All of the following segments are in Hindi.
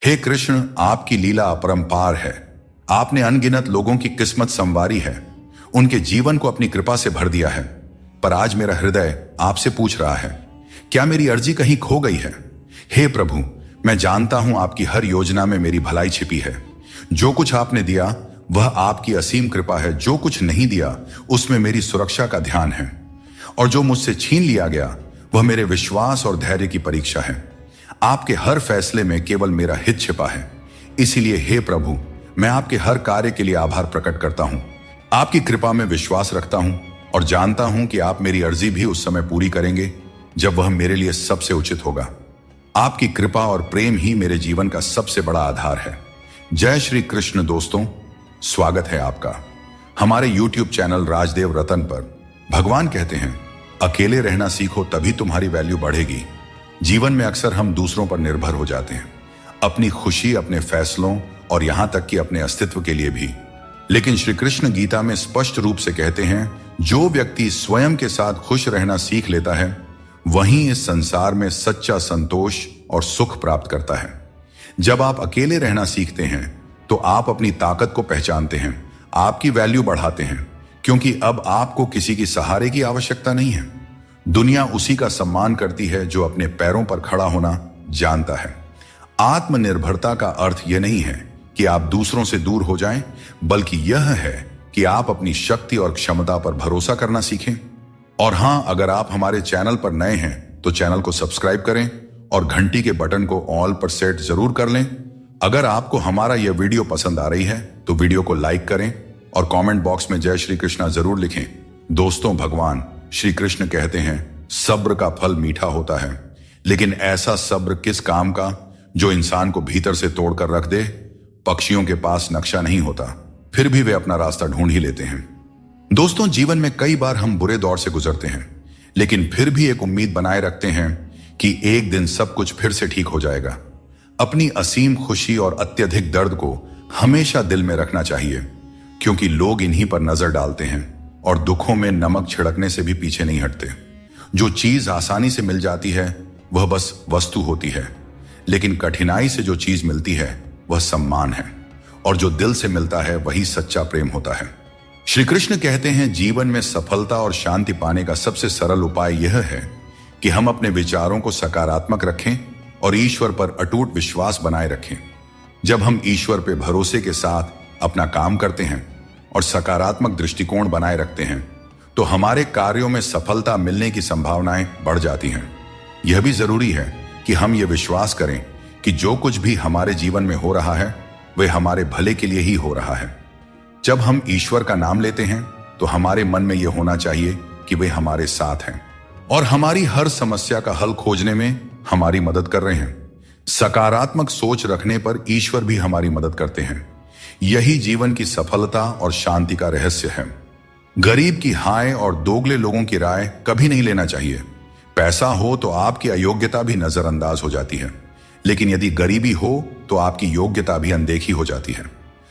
हे कृष्ण, आपकी लीला अपरंपार है। आपने अनगिनत लोगों की किस्मत संवारी है, उनके जीवन को अपनी कृपा से भर दिया है। पर आज मेरा हृदय आपसे पूछ रहा है, क्या मेरी अर्जी कहीं खो गई है? हे प्रभु, मैं जानता हूं आपकी हर योजना में मेरी भलाई छिपी है। जो कुछ आपने दिया वह आपकी असीम कृपा है, जो कुछ नहीं दिया उसमें मेरी सुरक्षा का ध्यान है, और जो मुझसे छीन लिया गया वह मेरे विश्वास और धैर्य की परीक्षा है। आपके हर फैसले में केवल मेरा हित छिपा है। इसीलिए हे प्रभु, मैं आपके हर कार्य के लिए आभार प्रकट करता हूं, आपकी कृपा में विश्वास रखता हूं और जानता हूं कि आप मेरी अर्जी भी उस समय पूरी करेंगे जब वह मेरे लिए सबसे उचित होगा। आपकी कृपा और प्रेम ही मेरे जीवन का सबसे बड़ा आधार है। जय श्री कृष्ण। दोस्तों, स्वागत है आपका हमारे YouTube चैनल राजदेव रतन पर। भगवान कहते हैं, अकेले रहना सीखो तभी तुम्हारी वैल्यू बढ़ेगी। जीवन में अक्सर हम दूसरों पर निर्भर हो जाते हैं, अपनी खुशी, अपने फैसलों और यहां तक कि अपने अस्तित्व के लिए भी। लेकिन श्री कृष्ण गीता में स्पष्ट रूप से कहते हैं, जो व्यक्ति स्वयं के साथ खुश रहना सीख लेता है वहीं इस संसार में सच्चा संतोष और सुख प्राप्त करता है। जब आप अकेले रहना सीखते हैं तो आप अपनी ताकत को पहचानते हैं, आपकी वैल्यू बढ़ाते हैं, क्योंकि अब आपको किसी की सहारे की आवश्यकता नहीं है। दुनिया उसी का सम्मान करती है जो अपने पैरों पर खड़ा होना जानता है। आत्मनिर्भरता का अर्थ यह नहीं है कि आप दूसरों से दूर हो जाएं, बल्कि यह है कि आप अपनी शक्ति और क्षमता पर भरोसा करना सीखें। और हां, अगर आप हमारे चैनल पर नए हैं तो चैनल को सब्सक्राइब करें और घंटी के बटन को ऑल पर सेट जरूर कर लें। अगर आपको हमारा यह वीडियो पसंद आ रही है तो वीडियो को लाइक करें और कमेंट बॉक्स में जय श्री कृष्णा जरूर लिखें। दोस्तों, भगवान श्री कृष्ण कहते हैं, सब्र का फल मीठा होता है, लेकिन ऐसा सब्र किस काम का जो इंसान को भीतर से तोड़कर रख दे। पक्षियों के पास नक्शा नहीं होता, फिर भी वे अपना रास्ता ढूंढ ही लेते हैं। दोस्तों, जीवन में कई बार हम बुरे दौर से गुजरते हैं, लेकिन फिर भी एक उम्मीद बनाए रखते हैं कि एक दिन सब कुछ फिर से ठीक हो जाएगा। अपनी असीम खुशी और अत्यधिक दर्द को हमेशा दिल में रखना चाहिए, क्योंकि लोग इन्हीं पर नजर डालते हैं और दुखों में नमक छिड़कने से भी पीछे नहीं हटते। जो चीज आसानी से मिल जाती है वह बस वस्तु होती है, लेकिन कठिनाई से जो चीज मिलती है वह सम्मान है, और जो दिल से मिलता है वही सच्चा प्रेम होता है। श्री कृष्ण कहते हैं, जीवन में सफलता और शांति पाने का सबसे सरल उपाय यह है कि हम अपने विचारों को सकारात्मक रखें और ईश्वर पर अटूट विश्वास बनाए रखें। जब हम ईश्वर पर भरोसे के साथ अपना काम करते हैं और सकारात्मक दृष्टिकोण बनाए रखते हैं तो हमारे कार्यों में सफलता मिलने की संभावनाएं बढ़ जाती हैं। यह भी जरूरी है कि हम ये विश्वास करें कि जो कुछ भी हमारे जीवन में हो रहा है वह हमारे भले के लिए ही हो रहा है। जब हम ईश्वर का नाम लेते हैं तो हमारे मन में यह होना चाहिए कि वे हमारे साथ हैं और हमारी हर समस्या का हल खोजने में हमारी मदद कर रहे हैं। सकारात्मक सोच रखने पर ईश्वर भी हमारी मदद करते हैं। यही जीवन की सफलता और शांति का रहस्य है। गरीब की हाय और दोगले लोगों की राय कभी नहीं लेना चाहिए। पैसा हो तो आपकी अयोग्यता भी नजरअंदाज हो जाती है, लेकिन यदि गरीबी हो तो आपकी योग्यता भी अनदेखी हो जाती है।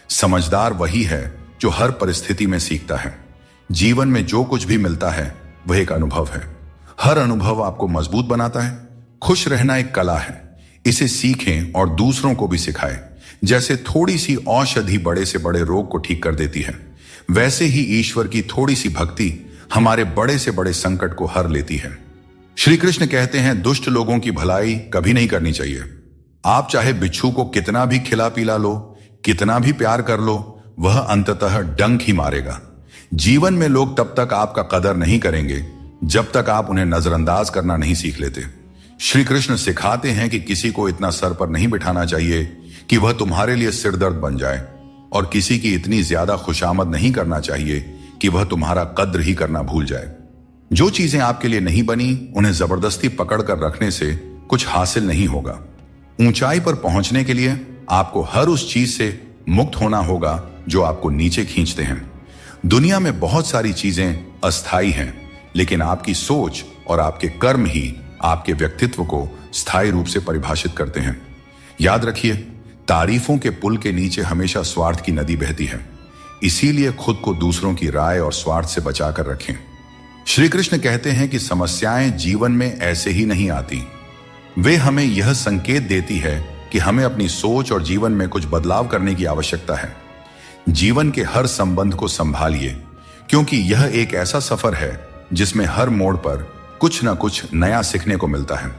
समझदार वही है जो हर परिस्थिति में सीखता है। जीवन में जो कुछ भी मिलता है वह एक अनुभव है। हर अनुभव आपको मजबूत बनाता है। खुश रहना एक कला है, इसे सीखें और दूसरों को भी सिखाएं। जैसे थोड़ी सी औषधि बड़े से बड़े रोग को ठीक कर देती है, वैसे ही ईश्वर की थोड़ी सी भक्ति हमारे बड़े से बड़े संकट को हर लेती है। श्री कृष्ण कहते हैं, दुष्ट लोगों की भलाई कभी नहीं करनी चाहिए। आप चाहे बिच्छू को कितना भी खिला पिला लो, कितना भी प्यार कर लो, वह अंततः डंक ही मारेगा। जीवन में लोग तब तक आपका कदर नहीं करेंगे जब तक आप उन्हें नजरअंदाज करना नहीं सीख लेते। श्री कृष्ण सिखाते हैं कि किसी को इतना सर पर नहीं बिठाना चाहिए कि वह तुम्हारे लिए सिरदर्द बन जाए, और किसी की इतनी ज्यादा खुशामद नहीं करना चाहिए कि वह तुम्हारा कद्र ही करना भूल जाए। जो चीजें आपके लिए नहीं बनी उन्हें जबरदस्ती पकड़ कर रखने से कुछ हासिल नहीं होगा। ऊंचाई पर पहुंचने के लिए आपको हर उस चीज से मुक्त होना होगा जो आपको नीचे खींचते हैं। दुनिया में बहुत सारी चीजें अस्थायी हैं, लेकिन आपकी सोच और आपके कर्म ही आपके व्यक्तित्व को स्थायी रूप से परिभाषित करते हैं। याद रखिए, तारीफों के पुल के नीचे हमेशा स्वार्थ की नदी बहती है। इसीलिए खुद को दूसरों की राय और स्वार्थ से बचाकर रखें। श्री कृष्ण कहते हैं कि समस्याएं जीवन में ऐसे ही नहीं आती, वे हमें यह संकेत देती है कि हमें अपनी सोच और जीवन में कुछ बदलाव करने की आवश्यकता है। जीवन के हर संबंध को संभालिए, क्योंकि यह एक ऐसा सफर है जिसमें हर मोड़ पर कुछ ना कुछ नया सीखने को मिलता है।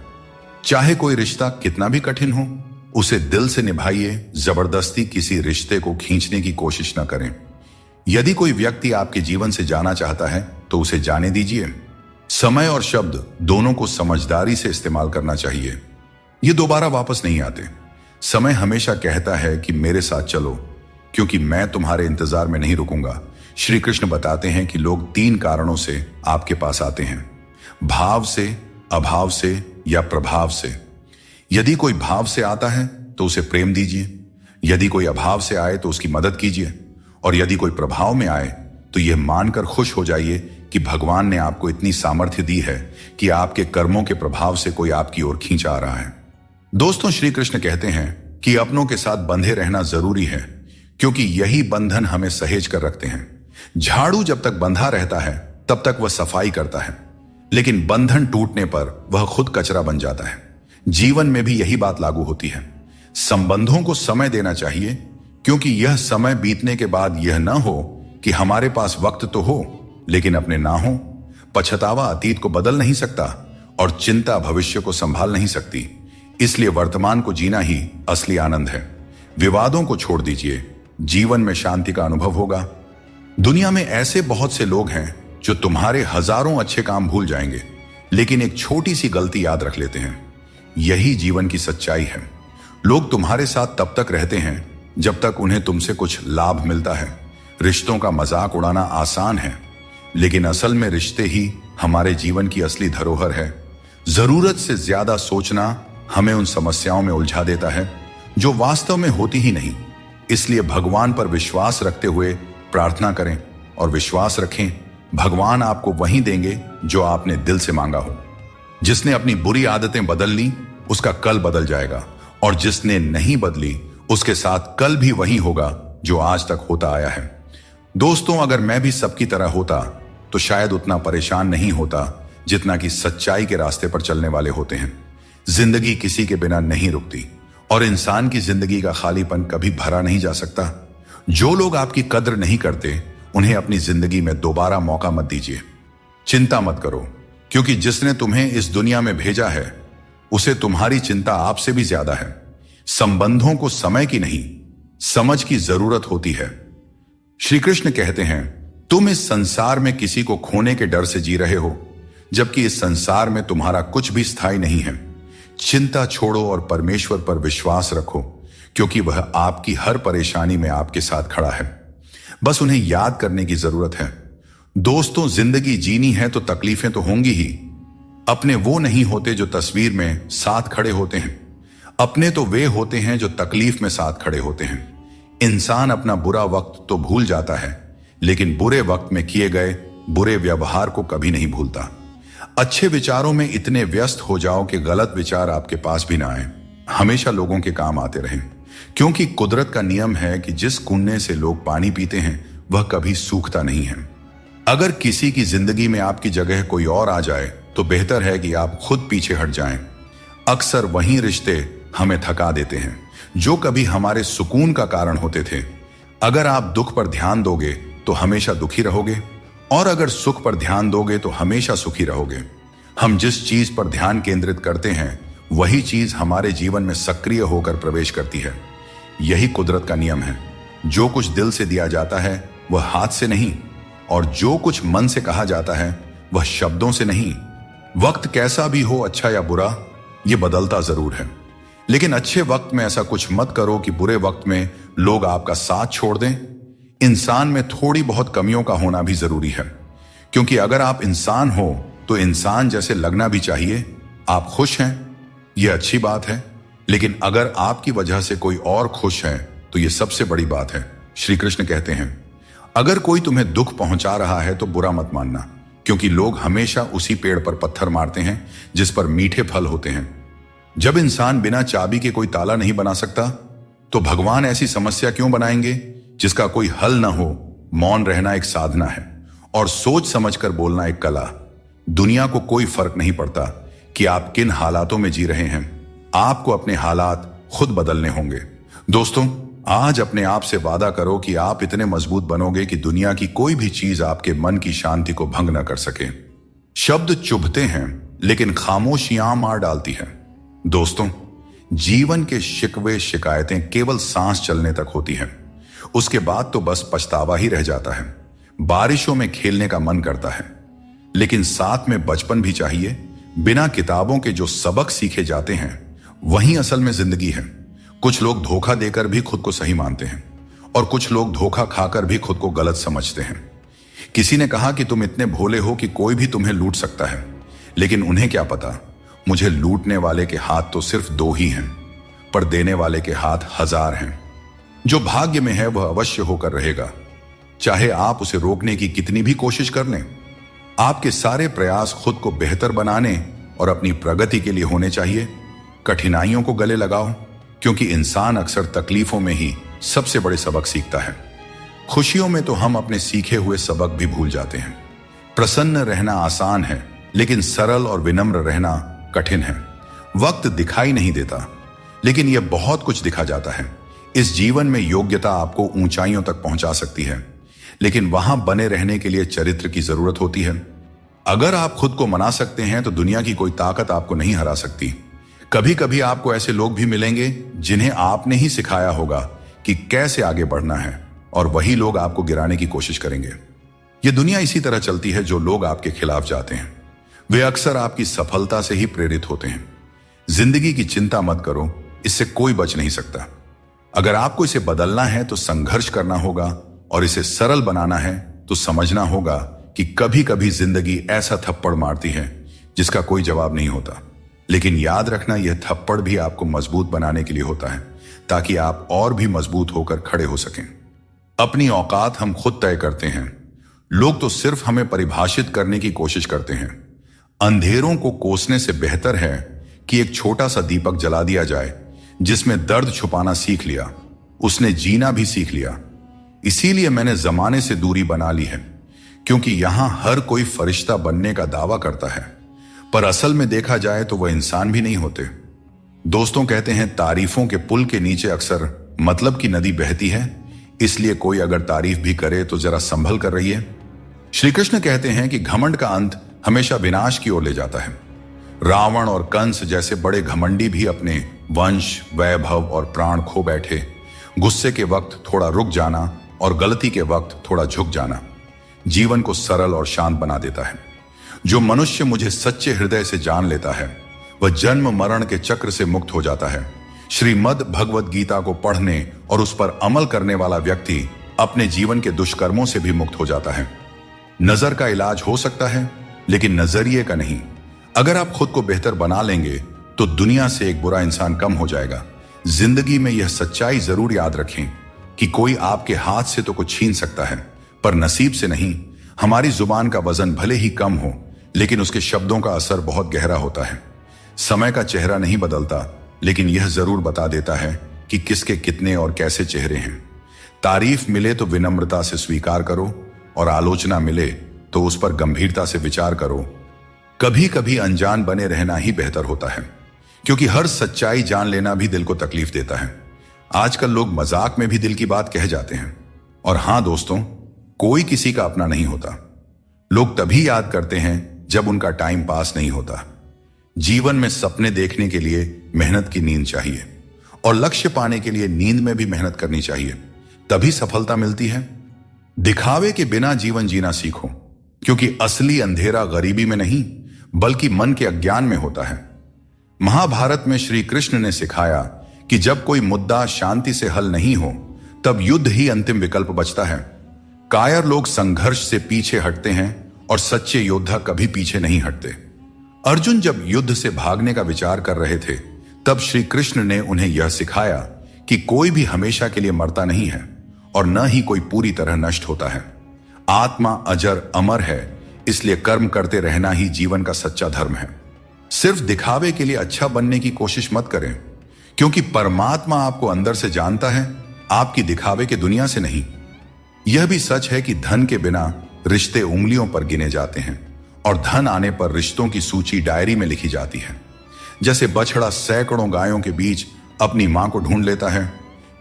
चाहे कोई रिश्ता कितना भी कठिन हो, उसे दिल से निभाइए, जबरदस्ती किसी रिश्ते को खींचने की कोशिश न करें। यदि कोई व्यक्ति आपके जीवन से जाना चाहता है तो उसे जाने दीजिए। समय और शब्द दोनों को समझदारी से इस्तेमाल करना चाहिए। ये दोबारा वापस नहीं आते। समय हमेशा कहता है कि मेरे साथ चलो, क्योंकि मैं तुम्हारे इंतजार में नहीं रुकूंगा। श्री कृष्ण बताते हैं कि लोग 3 कारणों से आपके पास आते हैं: भाव से, अभाव से या प्रभाव से। यदि कोई भाव से आता है तो उसे प्रेम दीजिए, यदि कोई अभाव से आए तो उसकी मदद कीजिए, और यदि कोई प्रभाव में आए तो यह मानकर खुश हो जाइए कि भगवान ने आपको इतनी सामर्थ्य दी है कि आपके कर्मों के प्रभाव से कोई आपकी ओर खींच आ रहा है। दोस्तों, श्री कृष्ण कहते हैं कि अपनों के साथ बंधे रहना जरूरी है, क्योंकि यही बंधन हमें सहेज कर रखते हैं। झाड़ू जब तक बंधा रहता है तब तक वह सफाई करता है, लेकिन बंधन टूटने पर वह खुद कचरा बन जाता है। जीवन में भी यही बात लागू होती है। संबंधों को समय देना चाहिए, क्योंकि यह समय बीतने के बाद यह न हो कि हमारे पास वक्त तो हो लेकिन अपने ना हो। पछतावा अतीत को बदल नहीं सकता और चिंता भविष्य को संभाल नहीं सकती। इसलिए वर्तमान को जीना ही असली आनंद है। विवादों को छोड़ दीजिए, जीवन में शांति का अनुभव होगा। दुनिया में ऐसे बहुत से लोग हैं जो तुम्हारे हजारों अच्छे काम भूल जाएंगे, लेकिन एक छोटी सी गलती याद रख लेते हैं। यही जीवन की सच्चाई है। लोग तुम्हारे साथ तब तक रहते हैं जब तक उन्हें तुमसे कुछ लाभ मिलता है। रिश्तों का मजाक उड़ाना आसान है, लेकिन असल में रिश्ते ही हमारे जीवन की असली धरोहर है। जरूरत से ज्यादा सोचना हमें उन समस्याओं में उलझा देता है जो वास्तव में होती ही नहीं। इसलिए भगवान पर विश्वास रखते हुए प्रार्थना करें और विश्वास रखें, भगवान आपको वही देंगे जो आपने दिल से मांगा हो। जिसने अपनी बुरी आदतें बदल ली उसका कल बदल जाएगा, और जिसने नहीं बदली उसके साथ कल भी वही होगा जो आज तक होता आया है। दोस्तों, अगर मैं भी सबकी तरह होता तो शायद उतना परेशान नहीं होता जितना कि सच्चाई के रास्ते पर चलने वाले होते हैं। जिंदगी किसी के बिना नहीं रुकती, और इंसान की जिंदगी का खालीपन कभी भरा नहीं जा सकता। जो लोग आपकी कद्र नहीं करते उन्हें अपनी जिंदगी में दोबारा मौका मत दीजिए। चिंता मत करो, क्योंकि जिसने तुम्हें इस दुनिया में भेजा है उसे तुम्हारी चिंता आपसे भी ज्यादा है। संबंधों को समय की नहीं, समझ की जरूरत होती है। श्री कृष्ण कहते हैं, तुम इस संसार में किसी को खोने के डर से जी रहे हो, जबकि इस संसार में तुम्हारा कुछ भी स्थायी नहीं है। चिंता छोड़ो और परमेश्वर पर विश्वास रखो, क्योंकि वह आपकी हर परेशानी में आपके साथ खड़ा है। बस उन्हें याद करने की जरूरत है। दोस्तों, जिंदगी जीनी है तो तकलीफें तो होंगी ही। अपने वो नहीं होते जो तस्वीर में साथ खड़े होते हैं, अपने तो वे होते हैं जो तकलीफ में साथ खड़े होते हैं। इंसान अपना बुरा वक्त तो भूल जाता है, लेकिन बुरे वक्त में किए गए बुरे व्यवहार को कभी नहीं भूलता। अच्छे विचारों में इतने व्यस्त हो जाओ कि गलत विचार आपके पास भी ना आए। हमेशा लोगों के काम आते रहें, क्योंकि कुदरत का नियम है कि जिस कुंडे से लोग पानी पीते हैं वह कभी सूखता नहीं है। अगर किसी की जिंदगी में आपकी जगह कोई और आ जाए तो बेहतर है कि आप खुद पीछे हट जाएं। अक्सर वही रिश्ते हमें थका देते हैं जो कभी हमारे सुकून का कारण होते थे। अगर आप दुख पर ध्यान दोगे तो हमेशा दुखी रहोगे, और अगर सुख पर ध्यान दोगे तो हमेशा सुखी रहोगे। हम जिस चीज पर ध्यान केंद्रित करते हैं वही चीज हमारे जीवन में सक्रिय होकर प्रवेश करती है। यही कुदरत का नियम है। जो कुछ दिल से दिया जाता है वह हाथ से नहीं, और जो कुछ मन से कहा जाता है वह शब्दों से नहीं। वक्त कैसा भी हो, अच्छा या बुरा, यह बदलता जरूर है, लेकिन अच्छे वक्त में ऐसा कुछ मत करो कि बुरे वक्त में लोग आपका साथ छोड़ दें। इंसान में थोड़ी बहुत कमियों का होना भी जरूरी है, क्योंकि अगर आप इंसान हो तो इंसान जैसे लगना भी चाहिए। आप खुश हैं, यह अच्छी बात है, लेकिन अगर आपकी वजह से कोई और खुश है तो यह सबसे बड़ी बात है। श्री कृष्ण कहते हैं, अगर कोई तुम्हें दुख पहुंचा रहा है तो बुरा मत मानना, क्योंकि लोग हमेशा उसी पेड़ पर पत्थर मारते हैं जिस पर मीठे फल होते हैं। जब इंसान बिना चाबी के कोई ताला नहीं बना सकता तो भगवान ऐसी समस्या क्यों बनाएंगे जिसका कोई हल ना हो। मौन रहना एक साधना है और सोच समझकर बोलना एक कला। दुनिया को कोई फर्क नहीं पड़ता कि आप किन हालातों में जी रहे हैं। आपको अपने हालात खुद बदलने होंगे। दोस्तों, आज अपने आप से वादा करो कि आप इतने मजबूत बनोगे कि दुनिया की कोई भी चीज आपके मन की शांति को भंग न कर सके। शब्द चुभते हैं, लेकिन खामोशियां मार डालती है। दोस्तों, जीवन के शिकवे शिकायतें केवल सांस चलने तक होती हैं। उसके बाद तो बस पछतावा ही रह जाता है। बारिशों में खेलने का मन करता है, लेकिन साथ में बचपन भी चाहिए। बिना किताबों के जो सबक सीखे जाते हैं वही असल में जिंदगी है। कुछ लोग धोखा देकर भी खुद को सही मानते हैं और कुछ लोग धोखा खाकर भी खुद को गलत समझते हैं। किसी ने कहा कि तुम इतने भोले हो कि कोई भी तुम्हें लूट सकता है, लेकिन उन्हें क्या पता, मुझे लूटने वाले के हाथ तो सिर्फ 2 ही हैं, पर देने वाले के हाथ 1000 हैं। जो भाग्य में है वह अवश्य होकर रहेगा, चाहे आप उसे रोकने की कितनी भी कोशिश कर लें। आपके सारे प्रयास खुद को बेहतर बनाने और अपनी प्रगति के लिए होने चाहिए। कठिनाइयों को गले लगाओ, क्योंकि इंसान अक्सर तकलीफों में ही सबसे बड़े सबक सीखता है। खुशियों में तो हम अपने सीखे हुए सबक भी भूल जाते हैं। प्रसन्न रहना आसान है, लेकिन सरल और विनम्र रहना कठिन है। वक्त दिखाई नहीं देता, लेकिन यह बहुत कुछ दिखा जाता है। इस जीवन में योग्यता आपको ऊंचाइयों तक पहुंचा सकती है, लेकिन वहां बने रहने के लिए चरित्र की जरूरत होती है। अगर आप खुद को मना सकते हैं तो दुनिया की कोई ताकत आपको नहीं हरा सकती। कभी कभी आपको ऐसे लोग भी मिलेंगे जिन्हें आपने ही सिखाया होगा कि कैसे आगे बढ़ना है, और वही लोग आपको गिराने की कोशिश करेंगे। यह दुनिया इसी तरह चलती है। जो लोग आपके खिलाफ जाते हैं वे अक्सर आपकी सफलता से ही प्रेरित होते हैं। जिंदगी की चिंता मत करो, इससे कोई बच नहीं सकता। अगर आपको इसे बदलना है तो संघर्ष करना होगा, और इसे सरल बनाना है तो समझना होगा कि कभी कभी जिंदगी ऐसा थप्पड़ मारती है जिसका कोई जवाब नहीं होता। लेकिन याद रखना, यह थप्पड़ भी आपको मजबूत बनाने के लिए होता है, ताकि आप और भी मजबूत होकर खड़े हो सकें। अपनी औकात हम खुद तय करते हैं। लोग तो सिर्फ हमें परिभाषित करने की कोशिश करते हैं। अंधेरों को कोसने से बेहतर है कि एक छोटा सा दीपक जला दिया जाए। जिसमें दर्द छुपाना सीख लिया, उसने जीना भी सीख लिया। इसीलिए मैंने जमाने से दूरी बना ली है, क्योंकि यहां हर कोई फरिश्ता बनने का दावा करता है, पर असल में देखा जाए तो वह इंसान भी नहीं होते। दोस्तों कहते हैं, तारीफों के पुल के नीचे अक्सर मतलब की नदी बहती है, इसलिए कोई अगर तारीफ भी करे तो जरा संभल कर रहिए। श्री कृष्ण कहते हैं कि घमंड का अंत हमेशा विनाश की ओर ले जाता है। रावण और कंस जैसे बड़े घमंडी भी अपने वंश, वैभव और प्राण खो बैठे। गुस्से के वक्त थोड़ा रुक जाना और गलती के वक्त थोड़ा झुक जाना जीवन को सरल और शांत बना देता है। जो मनुष्य मुझे सच्चे हृदय से जान लेता है वह जन्म मरण के चक्र से मुक्त हो जाता है। श्रीमद् भगवद गीता को पढ़ने और उस पर अमल करने वाला व्यक्ति अपने जीवन के दुष्कर्मों से भी मुक्त हो जाता है। नजर का इलाज हो सकता है, लेकिन नजरिए का नहीं। अगर आप खुद को बेहतर बना लेंगे तो दुनिया से एक बुरा इंसान कम हो जाएगा। जिंदगी में यह सच्चाई जरूर याद रखें कि कोई आपके हाथ से तो कुछ छीन सकता है, पर नसीब से नहीं। हमारी जुबान का वजन भले ही कम हो, लेकिन उसके शब्दों का असर बहुत गहरा होता है। समय का चेहरा नहीं बदलता, लेकिन यह जरूर बता देता है कि किसके कितने और कैसे चेहरे हैं। तारीफ मिले तो विनम्रता से स्वीकार करो, और आलोचना मिले तो उस पर गंभीरता से विचार करो। कभी कभी अनजान बने रहना ही बेहतर होता है, क्योंकि हर सच्चाई जान लेना भी दिल को तकलीफ देता है। आजकल लोग मजाक में भी दिल की बात कह जाते हैं। और हां दोस्तों, कोई किसी का अपना नहीं होता। लोग तभी याद करते हैं जब उनका टाइम पास नहीं होता। जीवन में सपने देखने के लिए मेहनत की नींद चाहिए, और लक्ष्य पाने के लिए नींद में भी मेहनत करनी चाहिए, तभी सफलता मिलती है। दिखावे के बिना जीवन जीना सीखो, क्योंकि असली अंधेरा गरीबी में नहीं बल्कि मन के अज्ञान में होता है। महाभारत में श्री कृष्ण ने सिखाया कि जब कोई मुद्दा शांति से हल नहीं हो तब युद्ध ही अंतिम विकल्प बचता है। कायर लोग संघर्ष से पीछे हटते हैं और सच्चे योद्धा कभी पीछे नहीं हटते। अर्जुन जब युद्ध से भागने का विचार कर रहे थे तब श्री कृष्ण ने उन्हें यह सिखाया कि कोई भी हमेशा के लिए मरता नहीं है और न ही कोई पूरी तरह नष्ट होता है। आत्मा अजर अमर है, इसलिए कर्म करते रहना ही जीवन का सच्चा धर्म है। सिर्फ दिखावे के लिए अच्छा बनने की कोशिश मत करें, क्योंकि परमात्मा आपको अंदर से जानता है, आपकी दिखावे के दुनिया से नहीं। यह भी सच है कि धन के बिना रिश्ते उंगलियों पर गिने जाते हैं, और धन आने पर रिश्तों की सूची डायरी में लिखी जाती है। जैसे बछड़ा सैकड़ों गायों के बीच अपनी मां को ढूंढ लेता है,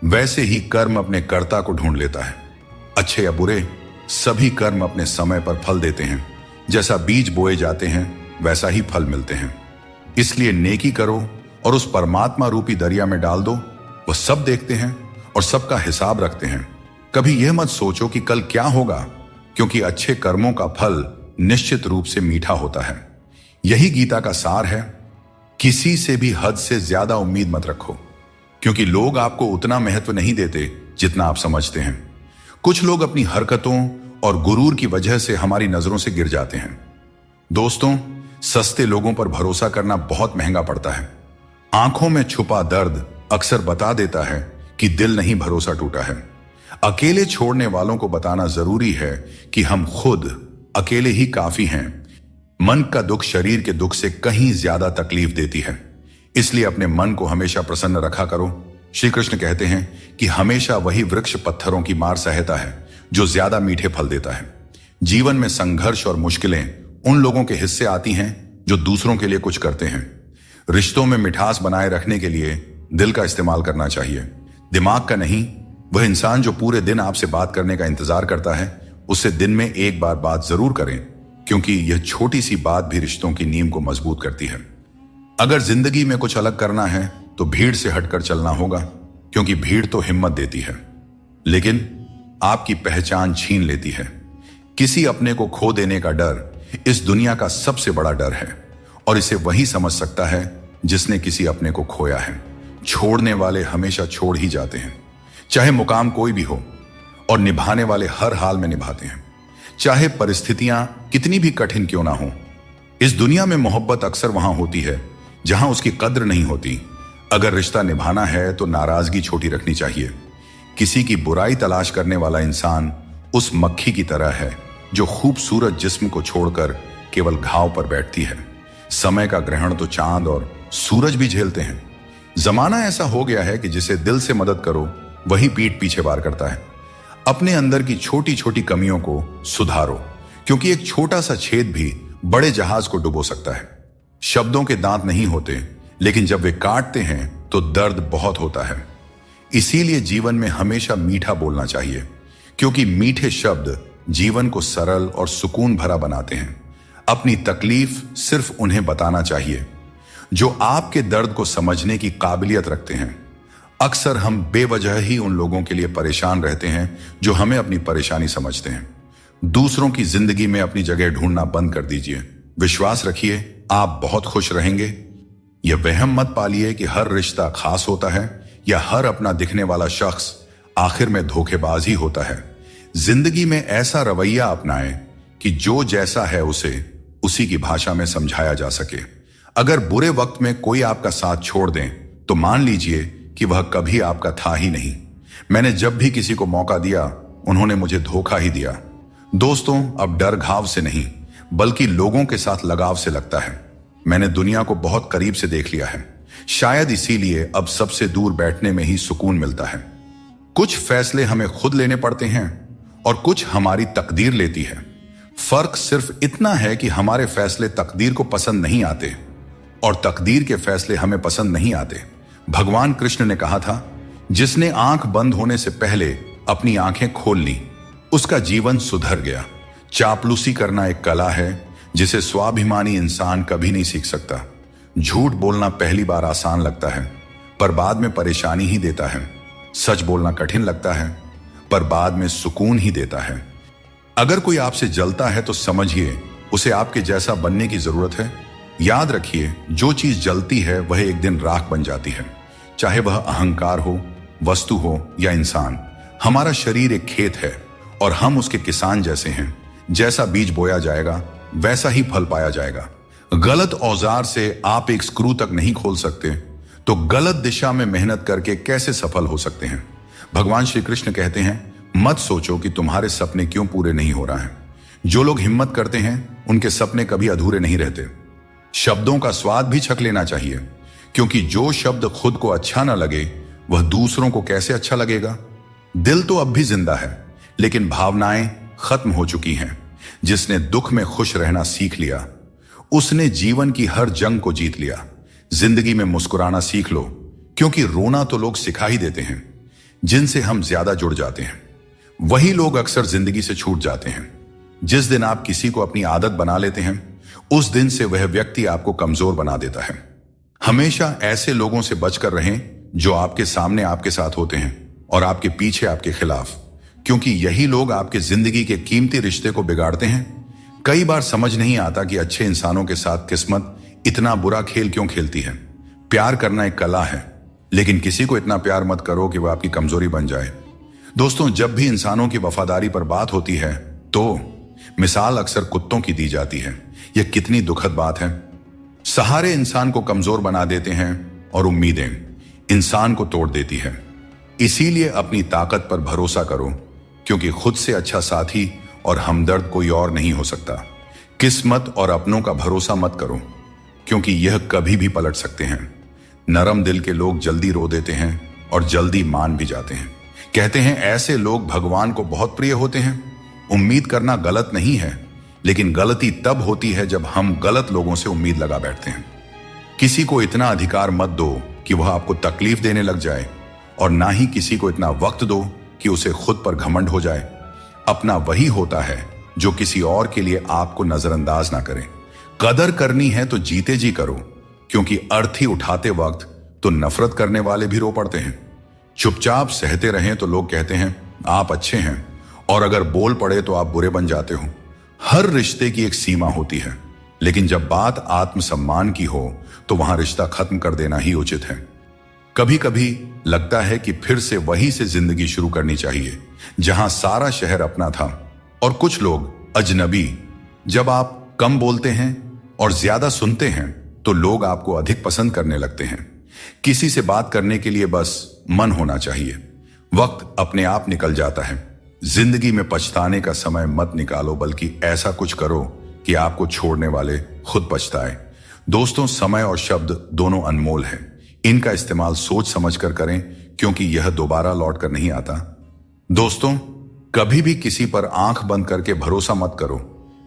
वैसे ही कर्म अपने कर्ता को ढूंढ लेता है। अच्छे या बुरे, सभी कर्म अपने समय पर फल देते हैं। जैसा बीज बोए जाते हैं वैसा ही फल मिलते हैं। इसलिए नेकी करो और उस परमात्मा रूपी दरिया में डाल दो। वह सब देखते हैं और सबका हिसाब रखते हैं। कभी यह मत सोचो कि कल क्या होगा, क्योंकि अच्छे कर्मों का फल निश्चित रूप से मीठा होता है। यही गीता का सार है। किसी से भी हद से ज्यादा उम्मीद मत रखो, क्योंकि लोग आपको उतना महत्व नहीं देते जितना आप समझते हैं। कुछ लोग अपनी हरकतों और गुरूर की वजह से हमारी नजरों से गिर जाते हैं। दोस्तों, सस्ते लोगों पर भरोसा करना बहुत महंगा पड़ता है। आंखों में छुपा दर्द अक्सर बता देता है कि दिल नहीं भरोसा टूटा है। अकेले छोड़ने वालों को बताना जरूरी है कि हम खुद अकेले ही काफी हैं। मन का दुख शरीर के दुख से कहीं ज्यादा तकलीफ देती है, इसलिए अपने मन को हमेशा प्रसन्न रखा करो। श्री कृष्ण कहते हैं कि हमेशा वही वृक्ष पत्थरों की मार सहता है जो ज्यादा मीठे फल देता है। जीवन में संघर्ष और मुश्किलें उन लोगों के हिस्से आती हैं जो दूसरों के लिए कुछ करते हैं। रिश्तों में मिठास बनाए रखने के लिए दिल का इस्तेमाल करना चाहिए, दिमाग का नहीं। वह इंसान जो पूरे दिन आपसे बात करने का इंतजार करता है, उससे दिन में एक बार बात जरूर करें, क्योंकि यह छोटी सी बात भी रिश्तों की नींव को मजबूत करती है। अगर जिंदगी में कुछ अलग करना है तो भीड़ से हटकर चलना होगा, क्योंकि भीड़ तो हिम्मत देती है लेकिन आपकी पहचान छीन लेती है। किसी अपने को खो देने का डर इस दुनिया का सबसे बड़ा डर है, और इसे वही समझ सकता है जिसने किसी अपने को खोया है। छोड़ने वाले हमेशा छोड़ ही जाते हैं, चाहे मुकाम कोई भी हो, और निभाने वाले हर हाल में निभाते हैं, चाहे परिस्थितियां कितनी भी कठिन क्यों ना हो। इस दुनिया में मोहब्बत अक्सर वहां होती है जहां उसकी कद्र नहीं होती। अगर रिश्ता निभाना है तो नाराजगी छोटी रखनी चाहिए। किसी की बुराई तलाश करने वाला इंसान उस मक्खी की तरह है जो खूबसूरत जिस्म को छोड़कर केवल घाव पर बैठती है। समय का ग्रहण तो चांद और सूरज भी झेलते हैं। जमाना ऐसा हो गया है कि जिसे दिल से मदद करो वही पीठ पीछे वार करता है। अपने अंदर की छोटी छोटी कमियों को सुधारो, क्योंकि एक छोटा सा छेद भी बड़े जहाज को डुबो सकता है। शब्दों के दांत नहीं होते, लेकिन जब वे काटते हैं तो दर्द बहुत होता है। इसीलिए जीवन में हमेशा मीठा बोलना चाहिए, क्योंकि मीठे शब्द जीवन को सरल और सुकून भरा बनाते हैं। अपनी तकलीफ सिर्फ उन्हें बताना चाहिए जो आपके दर्द को समझने की काबिलियत रखते हैं। अक्सर हम बेवजह ही उन लोगों के लिए परेशान रहते हैं जो हमें अपनी परेशानी समझते हैं। दूसरों की जिंदगी में अपनी जगह ढूंढना बंद कर दीजिए। विश्वास रखिए, आप बहुत खुश रहेंगे। यह वहम मत पालिए कि हर रिश्ता खास होता है या हर अपना दिखने वाला शख्स आखिर में धोखेबाज ही होता है। जिंदगी में ऐसा रवैया अपनाएं कि जो जैसा है उसे उसी की भाषा में समझाया जा सके। अगर बुरे वक्त में कोई आपका साथ छोड़ दें तो मान लीजिए कि वह कभी आपका था ही नहीं। मैंने जब भी किसी को मौका दिया उन्होंने मुझे धोखा ही दिया। दोस्तों, अब डर घाव से नहीं बल्कि लोगों के साथ लगाव से लगता है। मैंने दुनिया को बहुत करीब से देख लिया है, शायद इसीलिए अब सबसे दूर बैठने में ही सुकून मिलता है। कुछ फैसले हमें खुद लेने पड़ते हैं और कुछ हमारी तकदीर लेती है। फर्क सिर्फ इतना है कि हमारे फैसले तकदीर को पसंद नहीं आते और तकदीर के फैसले हमें पसंद नहीं आते। भगवान कृष्ण ने कहा था, जिसने आंख बंद होने से पहले अपनी आंखें खोल ली उसका जीवन सुधर गया। चापलूसी करना एक कला है जिसे स्वाभिमानी इंसान कभी नहीं सीख सकता। झूठ बोलना पहली बार आसान लगता है पर बाद में परेशानी ही देता है। सच बोलना कठिन लगता है पर बाद में सुकून ही देता है। अगर कोई आपसे जलता है तो समझिए उसे आपके जैसा बनने की जरूरत है। याद रखिए, जो चीज जलती है वह एक दिन राख बन जाती है, चाहे वह अहंकार हो, वस्तु हो या इंसान। हमारा शरीर एक खेत है और हम उसके किसान जैसे हैं। जैसा बीज बोया जाएगा वैसा ही फल पाया जाएगा। गलत औजार से आप एक स्क्रू तक नहीं खोल सकते, तो गलत दिशा में मेहनत करके कैसे सफल हो सकते हैं। भगवान श्री कृष्ण कहते हैं, मत सोचो कि तुम्हारे सपने क्यों पूरे नहीं हो रहा है। जो लोग हिम्मत करते हैं उनके सपने कभी अधूरे नहीं रहते। शब्दों का स्वाद भी छक लेना चाहिए, क्योंकि जो शब्द खुद को अच्छा ना लगे वह दूसरों को कैसे अच्छा लगेगा। दिल तो अब भी जिंदा है, लेकिन भावनाएं खत्म हो चुकी हैं। जिसने दुख में खुश रहना सीख लिया उसने जीवन की हर जंग को जीत लिया। जिंदगी में मुस्कुराना सीख लो, क्योंकि रोना तो लोग सिखा ही देते हैं, जिनसे हम ज्यादा जुड़ जाते हैं वही लोग अक्सर जिंदगी से छूट जाते हैं। जिस दिन आप किसी को अपनी आदत बना लेते हैं, उस दिन से वह व्यक्ति आपको कमजोर बना देता है। हमेशा ऐसे लोगों से बचकर रहें जो आपके सामने आपके साथ होते हैं और आपके पीछे आपके खिलाफ, क्योंकि यही लोग आपके जिंदगी के कीमती रिश्ते को बिगाड़ते हैं। कई बार समझ नहीं आता कि अच्छे इंसानों के साथ किस्मत इतना बुरा खेल क्यों खेलती है। प्यार करना एक कला है, लेकिन किसी को इतना प्यार मत करो कि वह आपकी कमजोरी बन जाए। दोस्तों, जब भी इंसानों की वफादारी पर बात होती है तो मिसाल अक्सर कुत्तों की दी जाती है। यह कितनी दुखद बात है। सहारे इंसान को कमजोर बना देते हैं और उम्मीदें इंसान को तोड़ देती है। इसीलिए अपनी ताकत पर भरोसा करो, क्योंकि खुद से अच्छा साथी और हमदर्द कोई और नहीं हो सकता। किस्मत और अपनों का भरोसा मत करो, क्योंकि यह कभी भी पलट सकते हैं। नरम दिल के लोग जल्दी रो देते हैं और जल्दी मान भी जाते हैं। कहते हैं ऐसे लोग भगवान को बहुत प्रिय होते हैं। उम्मीद करना गलत नहीं है, लेकिन गलती तब होती है जब हम गलत लोगों से उम्मीद लगा बैठते हैं। किसी को इतना अधिकार मत दो कि वह आपको तकलीफ देने लग जाए, और ना ही किसी को इतना वक्त दो कि उसे खुद पर घमंड हो जाए। अपना वही होता है जो किसी और के लिए आपको नजरअंदाज ना करे। कदर करनी है तो जीते जी करो, क्योंकि अर्थी उठाते वक्त तो नफरत करने वाले भी रो पड़ते हैं। चुपचाप सहते रहें तो लोग कहते हैं आप अच्छे हैं, और अगर बोल पड़े तो आप बुरे बन जाते हो। हर रिश्ते की एक सीमा होती है, लेकिन जब बात आत्मसम्मान की हो तो वहां रिश्ता खत्म कर देना ही उचित है। कभी कभी लगता है कि फिर से वहीं से जिंदगी शुरू करनी चाहिए जहां सारा शहर अपना था और कुछ लोग अजनबी। जब आप कम बोलते हैं और ज्यादा सुनते हैं तो लोग आपको अधिक पसंद करने लगते हैं। किसी से बात करने के लिए बस मन होना चाहिए। वक्त अपने आप निकल जाता है। जिंदगी में पछताने का समय मत निकालो, बल्कि ऐसा कुछ करो कि आपको छोड़ने वाले खुद पछताए। दोस्तों, समय और शब्द दोनों अनमोल हैं। इनका इस्तेमाल सोच समझकर करें, क्योंकि यह दोबारा लौट कर नहीं आता। दोस्तों, कभी भी किसी पर आंख बंद करके भरोसा मत करो,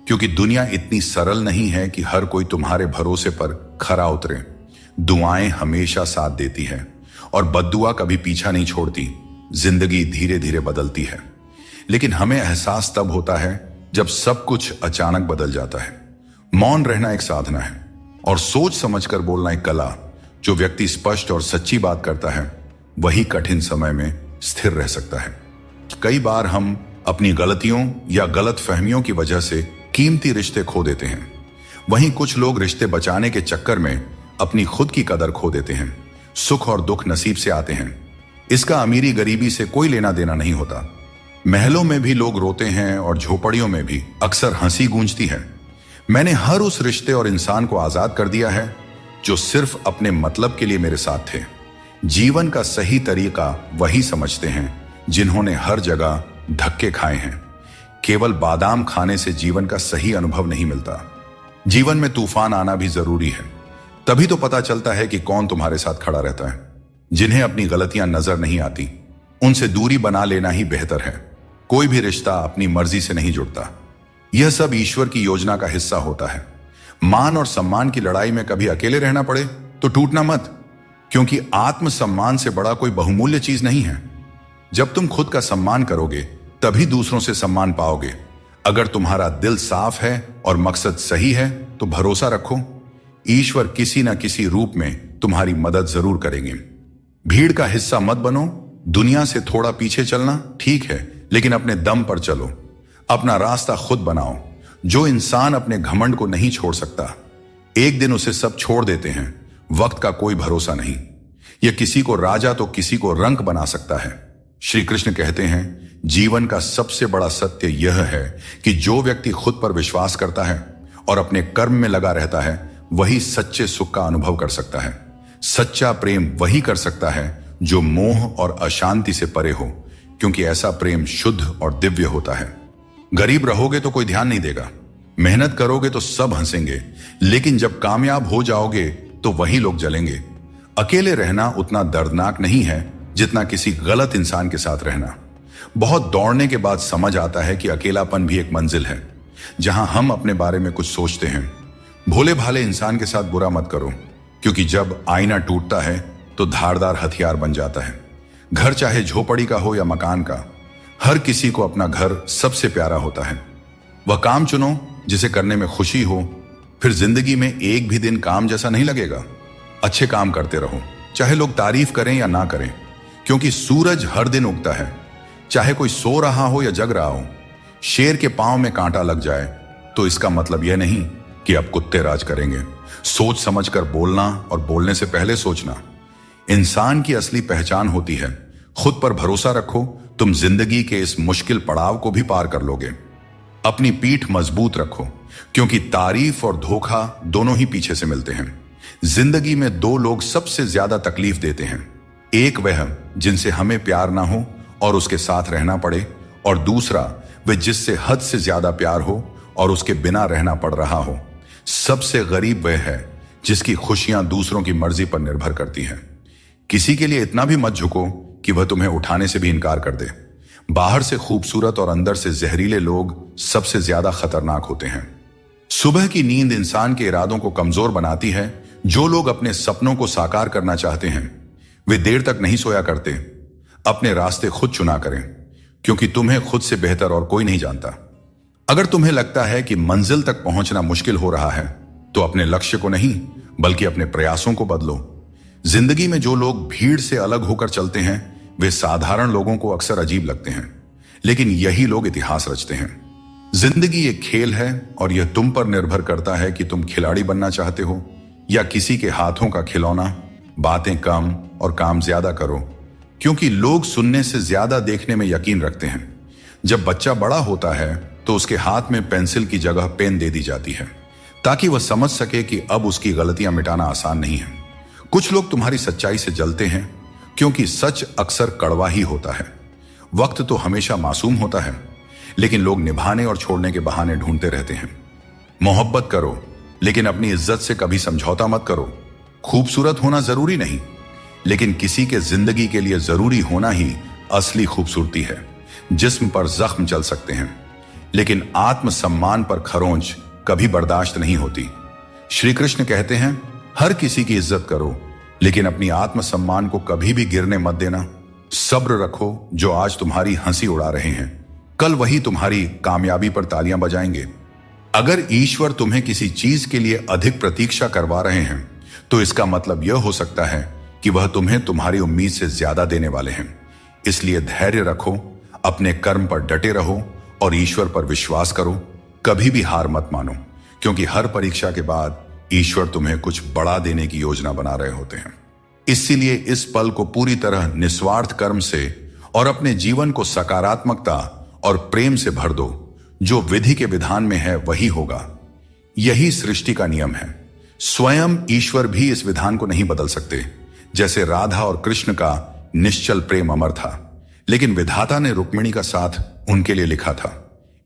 क्योंकि दुनिया इतनी सरल नहीं है कि हर कोई तुम्हारे भरोसे पर खरा उतरे। दुआएं हमेशा साथ देती हैं और बद्दुआ कभी पीछा नहीं छोड़ती। जिंदगी धीरे धीरे बदलती है, लेकिन हमें एहसास तब होता है जब सब कुछ अचानक बदल जाता है। मौन रहना एक साधना है और सोच समझकर बोलना एक कला। जो व्यक्ति स्पष्ट और सच्ची बात करता है वही कठिन समय में स्थिर रह सकता है। कई बार हम अपनी गलतियों या गलत फहमियों की वजह से कीमती रिश्ते खो देते हैं। वहीं कुछ लोग रिश्ते बचाने के चक्कर में अपनी खुद की कदर खो देते हैं। सुख और दुख नसीब से आते हैं। इसका अमीरी गरीबी से कोई लेना देना नहीं होता। महलों में भी लोग रोते हैं और झोपड़ियों में भी अक्सर हंसी गूंजती है। मैंने हर उस रिश्ते और इंसान को आजाद कर दिया है जो सिर्फ अपने मतलब के लिए मेरे साथ थे। जीवन का सही तरीका वही समझते हैं जिन्होंने हर जगह धक्के खाए हैं। केवल बादाम खाने से जीवन का सही अनुभव नहीं मिलता। जीवन में तूफान आना भी जरूरी है, तभी तो पता चलता है कि कौन तुम्हारे साथ खड़ा रहता है। जिन्हें अपनी गलतियां नजर नहीं आती, उनसे दूरी बना लेना ही बेहतर है। कोई भी रिश्ता अपनी मर्जी से नहीं जुड़ता। यह सब ईश्वर की योजना का हिस्सा होता है। मान और सम्मान की लड़ाई में कभी अकेले रहना पड़े तो टूटना मत, क्योंकि आत्मसम्मान से बड़ा कोई बहुमूल्य चीज नहीं है। जब तुम खुद का सम्मान करोगे तभी दूसरों से सम्मान पाओगे। अगर तुम्हारा दिल साफ है और मकसद सही है तो भरोसा रखो, ईश्वर किसी न किसी रूप में तुम्हारी मदद जरूर करेंगे। भीड़ का हिस्सा मत बनो। दुनिया से थोड़ा पीछे चलना ठीक है, लेकिन अपने दम पर चलो। अपना रास्ता खुद बनाओ। जो इंसान अपने घमंड को नहीं छोड़ सकता, एक दिन उसे सब छोड़ देते हैं। वक्त का कोई भरोसा नहीं। यह किसी को राजा तो किसी को रंक बना सकता है। श्री कृष्ण कहते हैं, जीवन का सबसे बड़ा सत्य यह है कि जो व्यक्ति खुद पर विश्वास करता है और अपने कर्म में लगा रहता है, वही सच्चे सुख का अनुभव कर सकता है। सच्चा प्रेम वही कर सकता है जो मोह और अशांति से परे हो, क्योंकि ऐसा प्रेम शुद्ध और दिव्य होता है। गरीब रहोगे तो कोई ध्यान नहीं देगा। मेहनत करोगे तो सब हंसेंगे, लेकिन जब कामयाब हो जाओगे तो वही लोग जलेंगे। अकेले रहना उतना दर्दनाक नहीं है जितना किसी गलत इंसान के साथ रहना। बहुत दौड़ने के बाद समझ आता है कि अकेलापन भी एक मंजिल है जहां हम अपने बारे में कुछ सोचते हैं। भोले भाले इंसान के साथ बुरा मत करो, क्योंकि जब आईना टूटता है तो धारदार हथियार बन जाता है। घर चाहे झोपड़ी का हो या मकान का, हर किसी को अपना घर सबसे प्यारा होता है। वह काम चुनो जिसे करने में खुशी हो, फिर जिंदगी में एक भी दिन काम जैसा नहीं लगेगा। अच्छे काम करते रहो, चाहे लोग तारीफ करें या ना करें, क्योंकि सूरज हर दिन उगता है। चाहे कोई सो रहा हो या जग रहा हो। शेर के पांव में कांटा लग जाए तो इसका मतलब यह नहीं कि अब कुत्ते राज करेंगे। सोच समझकर बोलना और बोलने से पहले सोचना इंसान की असली पहचान होती है। खुद पर भरोसा रखो, तुम जिंदगी के इस मुश्किल पड़ाव को भी पार कर लोगे। अपनी पीठ मजबूत रखो, क्योंकि तारीफ और धोखा दोनों ही पीछे से मिलते हैं। जिंदगी में दो लोग सबसे ज्यादा तकलीफ देते हैं। एक वह जिनसे हमें प्यार ना हो और उसके साथ रहना पड़े, और दूसरा वह जिससे हद से ज्यादा प्यार हो और उसके बिना रहना पड़ रहा हो। सबसे गरीब वह है जिसकी खुशियां दूसरों की मर्जी पर निर्भर करती हैं। किसी के लिए इतना भी मत झुको कि वह तुम्हें उठाने से भी इनकार कर दे। बाहर से खूबसूरत और अंदर से जहरीले लोग सबसे ज्यादा खतरनाक होते हैं। सुबह की नींद इंसान के इरादों को कमजोर बनाती है। जो लोग अपने सपनों को साकार करना चाहते हैं वे देर तक नहीं सोया करते। अपने रास्ते खुद चुना करें, क्योंकि तुम्हें खुद से बेहतर और कोई नहीं जानता। अगर तुम्हें लगता है कि मंजिल तक पहुंचना मुश्किल हो रहा है तो अपने लक्ष्य को नहीं बल्कि अपने प्रयासों को बदलो। जिंदगी में जो लोग भीड़ से अलग होकर चलते हैं वे साधारण लोगों को अक्सर अजीब लगते हैं, लेकिन यही लोग इतिहास रचते हैं। जिंदगी एक खेल है और यह तुम पर निर्भर करता है कि तुम खिलाड़ी बनना चाहते हो या किसी के हाथों का खिलौना। बातें कम और काम ज्यादा करो, क्योंकि लोग सुनने से ज्यादा देखने में यकीन रखते हैं। जब बच्चा बड़ा होता है तो उसके हाथ में पेंसिल की जगह पेन दे दी जाती है, ताकि वह समझ सके कि अब उसकी गलतियां मिटाना आसान नहीं है। कुछ लोग तुम्हारी सच्चाई से जलते हैं, क्योंकि सच अक्सर कड़वा ही होता है। वक्त तो हमेशा मासूम होता है, लेकिन लोग निभाने और छोड़ने के बहाने ढूंढते रहते हैं। मोहब्बत करो, लेकिन अपनी इज्जत से कभी समझौता मत करो। खूबसूरत होना जरूरी नहीं, लेकिन किसी के जिंदगी के लिए जरूरी होना ही असली खूबसूरती है। जिस्म पर जख्म चल सकते हैं, लेकिन आत्मसम्मान पर खरोंच कभी बर्दाश्त नहीं होती। श्री कृष्ण कहते हैं, हर किसी की इज्जत करो, लेकिन अपनी आत्मसम्मान को कभी भी गिरने मत देना। सब्र रखो, जो आज तुम्हारी हंसी उड़ा रहे हैं कल वही तुम्हारी कामयाबी पर तालियां बजाएंगे। अगर ईश्वर तुम्हें किसी चीज के लिए अधिक प्रतीक्षा करवा रहे हैं तो इसका मतलब यह हो सकता है कि वह तुम्हें तुम्हारी उम्मीद से ज्यादा देने वाले हैं। इसलिए धैर्य रखो, अपने कर्म पर डटे रहो और ईश्वर पर विश्वास करो। कभी भी हार मत मानो, क्योंकि हर परीक्षा के बाद ईश्वर तुम्हें कुछ बड़ा देने की योजना बना रहे होते हैं। इसीलिए इस पल को पूरी तरह निस्वार्थ कर्म से और अपने जीवन को सकारात्मकता और प्रेम से भर दो। जो विधि के विधान में है वही होगा। यही सृष्टि का नियम है। स्वयं ईश्वर भी इस विधान को नहीं बदल सकते। जैसे राधा और कृष्ण का निश्चल प्रेम अमर था, लेकिन विधाता ने रुक्मिणी का साथ उनके लिए लिखा था।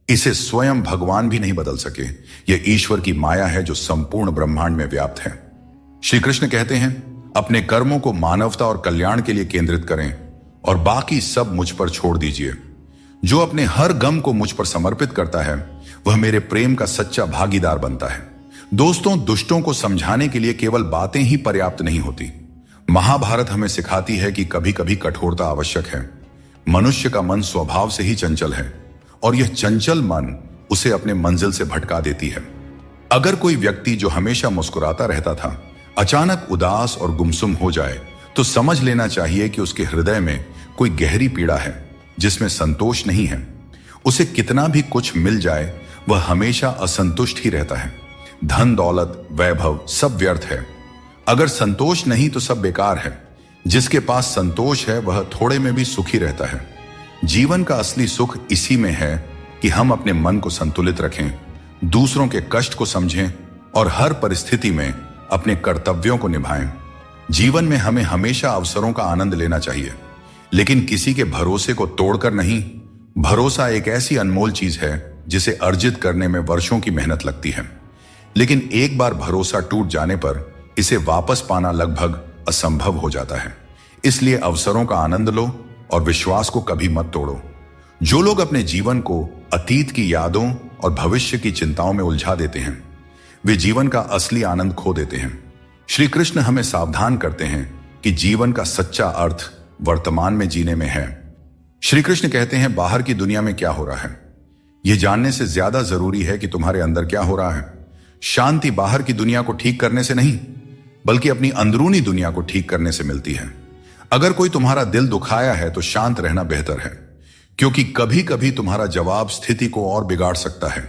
इसे स्वयं भगवान भी नहीं बदल सके। यह ईश्वर की माया है जो संपूर्ण ब्रह्मांड में व्याप्त है। श्री कृष्ण कहते हैं, अपने कर्मों को मानवता और कल्याण के लिए केंद्रित करें और बाकी सब मुझ पर छोड़ दीजिए। जो अपने हर गम को मुझ पर समर्पित करता है वह मेरे प्रेम का सच्चा भागीदार बनता है। दोस्तों, दुष्टों को समझाने के लिए केवल बातें ही पर्याप्त नहीं होती। महाभारत हमें सिखाती है कि कभी कभी कठोरता आवश्यक है। मनुष्य का मन स्वभाव से ही चंचल है और यह चंचल मन उसे अपने मंजिल से भटका देती है। अगर कोई व्यक्ति जो हमेशा मुस्कुराता रहता था अचानक उदास और गुमसुम हो जाए तो समझ लेना चाहिए कि उसके हृदय में कोई गहरी पीड़ा है जिसमें संतोष नहीं है। उसे कितना भी कुछ मिल जाए वह हमेशा असंतुष्ट ही रहता है। धन दौलत वैभव सब व्यर्थ है। अगर संतोष नहीं तो सब बेकार है। जिसके पास संतोष है वह थोड़े में भी सुखी रहता है। जीवन का असली सुख इसी में है कि हम अपने मन को संतुलित रखें, दूसरों के कष्ट को समझें और हर परिस्थिति में अपने कर्तव्यों को निभाएं। जीवन में हमें हमेशा अवसरों का आनंद लेना चाहिए, लेकिन किसी के भरोसे को तोड़कर नहीं। भरोसा एक ऐसी अनमोल चीज है जिसे अर्जित करने में वर्षों की मेहनत लगती है, लेकिन एक बार भरोसा टूट जाने पर इसे वापस पाना लगभग असंभव हो जाता है। इसलिए अवसरों का आनंद लो और विश्वास को कभी मत तोड़ो। जो लोग अपने जीवन को अतीत की यादों और भविष्य की चिंताओं में उलझा देते हैं वे जीवन का असली आनंद खो देते हैं। श्री कृष्ण हमें सावधान करते हैं कि जीवन का सच्चा अर्थ वर्तमान में जीने में है। श्री कृष्ण कहते हैं, बाहर की दुनिया में क्या हो रहा है यह जानने से ज्यादा जरूरी है कि तुम्हारे अंदर क्या हो रहा है। शांति बाहर की दुनिया को ठीक करने से नहीं, बल्कि अपनी अंदरूनी दुनिया को ठीक करने से मिलती है। अगर कोई तुम्हारा दिल दुखाया है तो शांत रहना बेहतर है, क्योंकि कभी कभी तुम्हारा जवाब स्थिति को और बिगाड़ सकता है।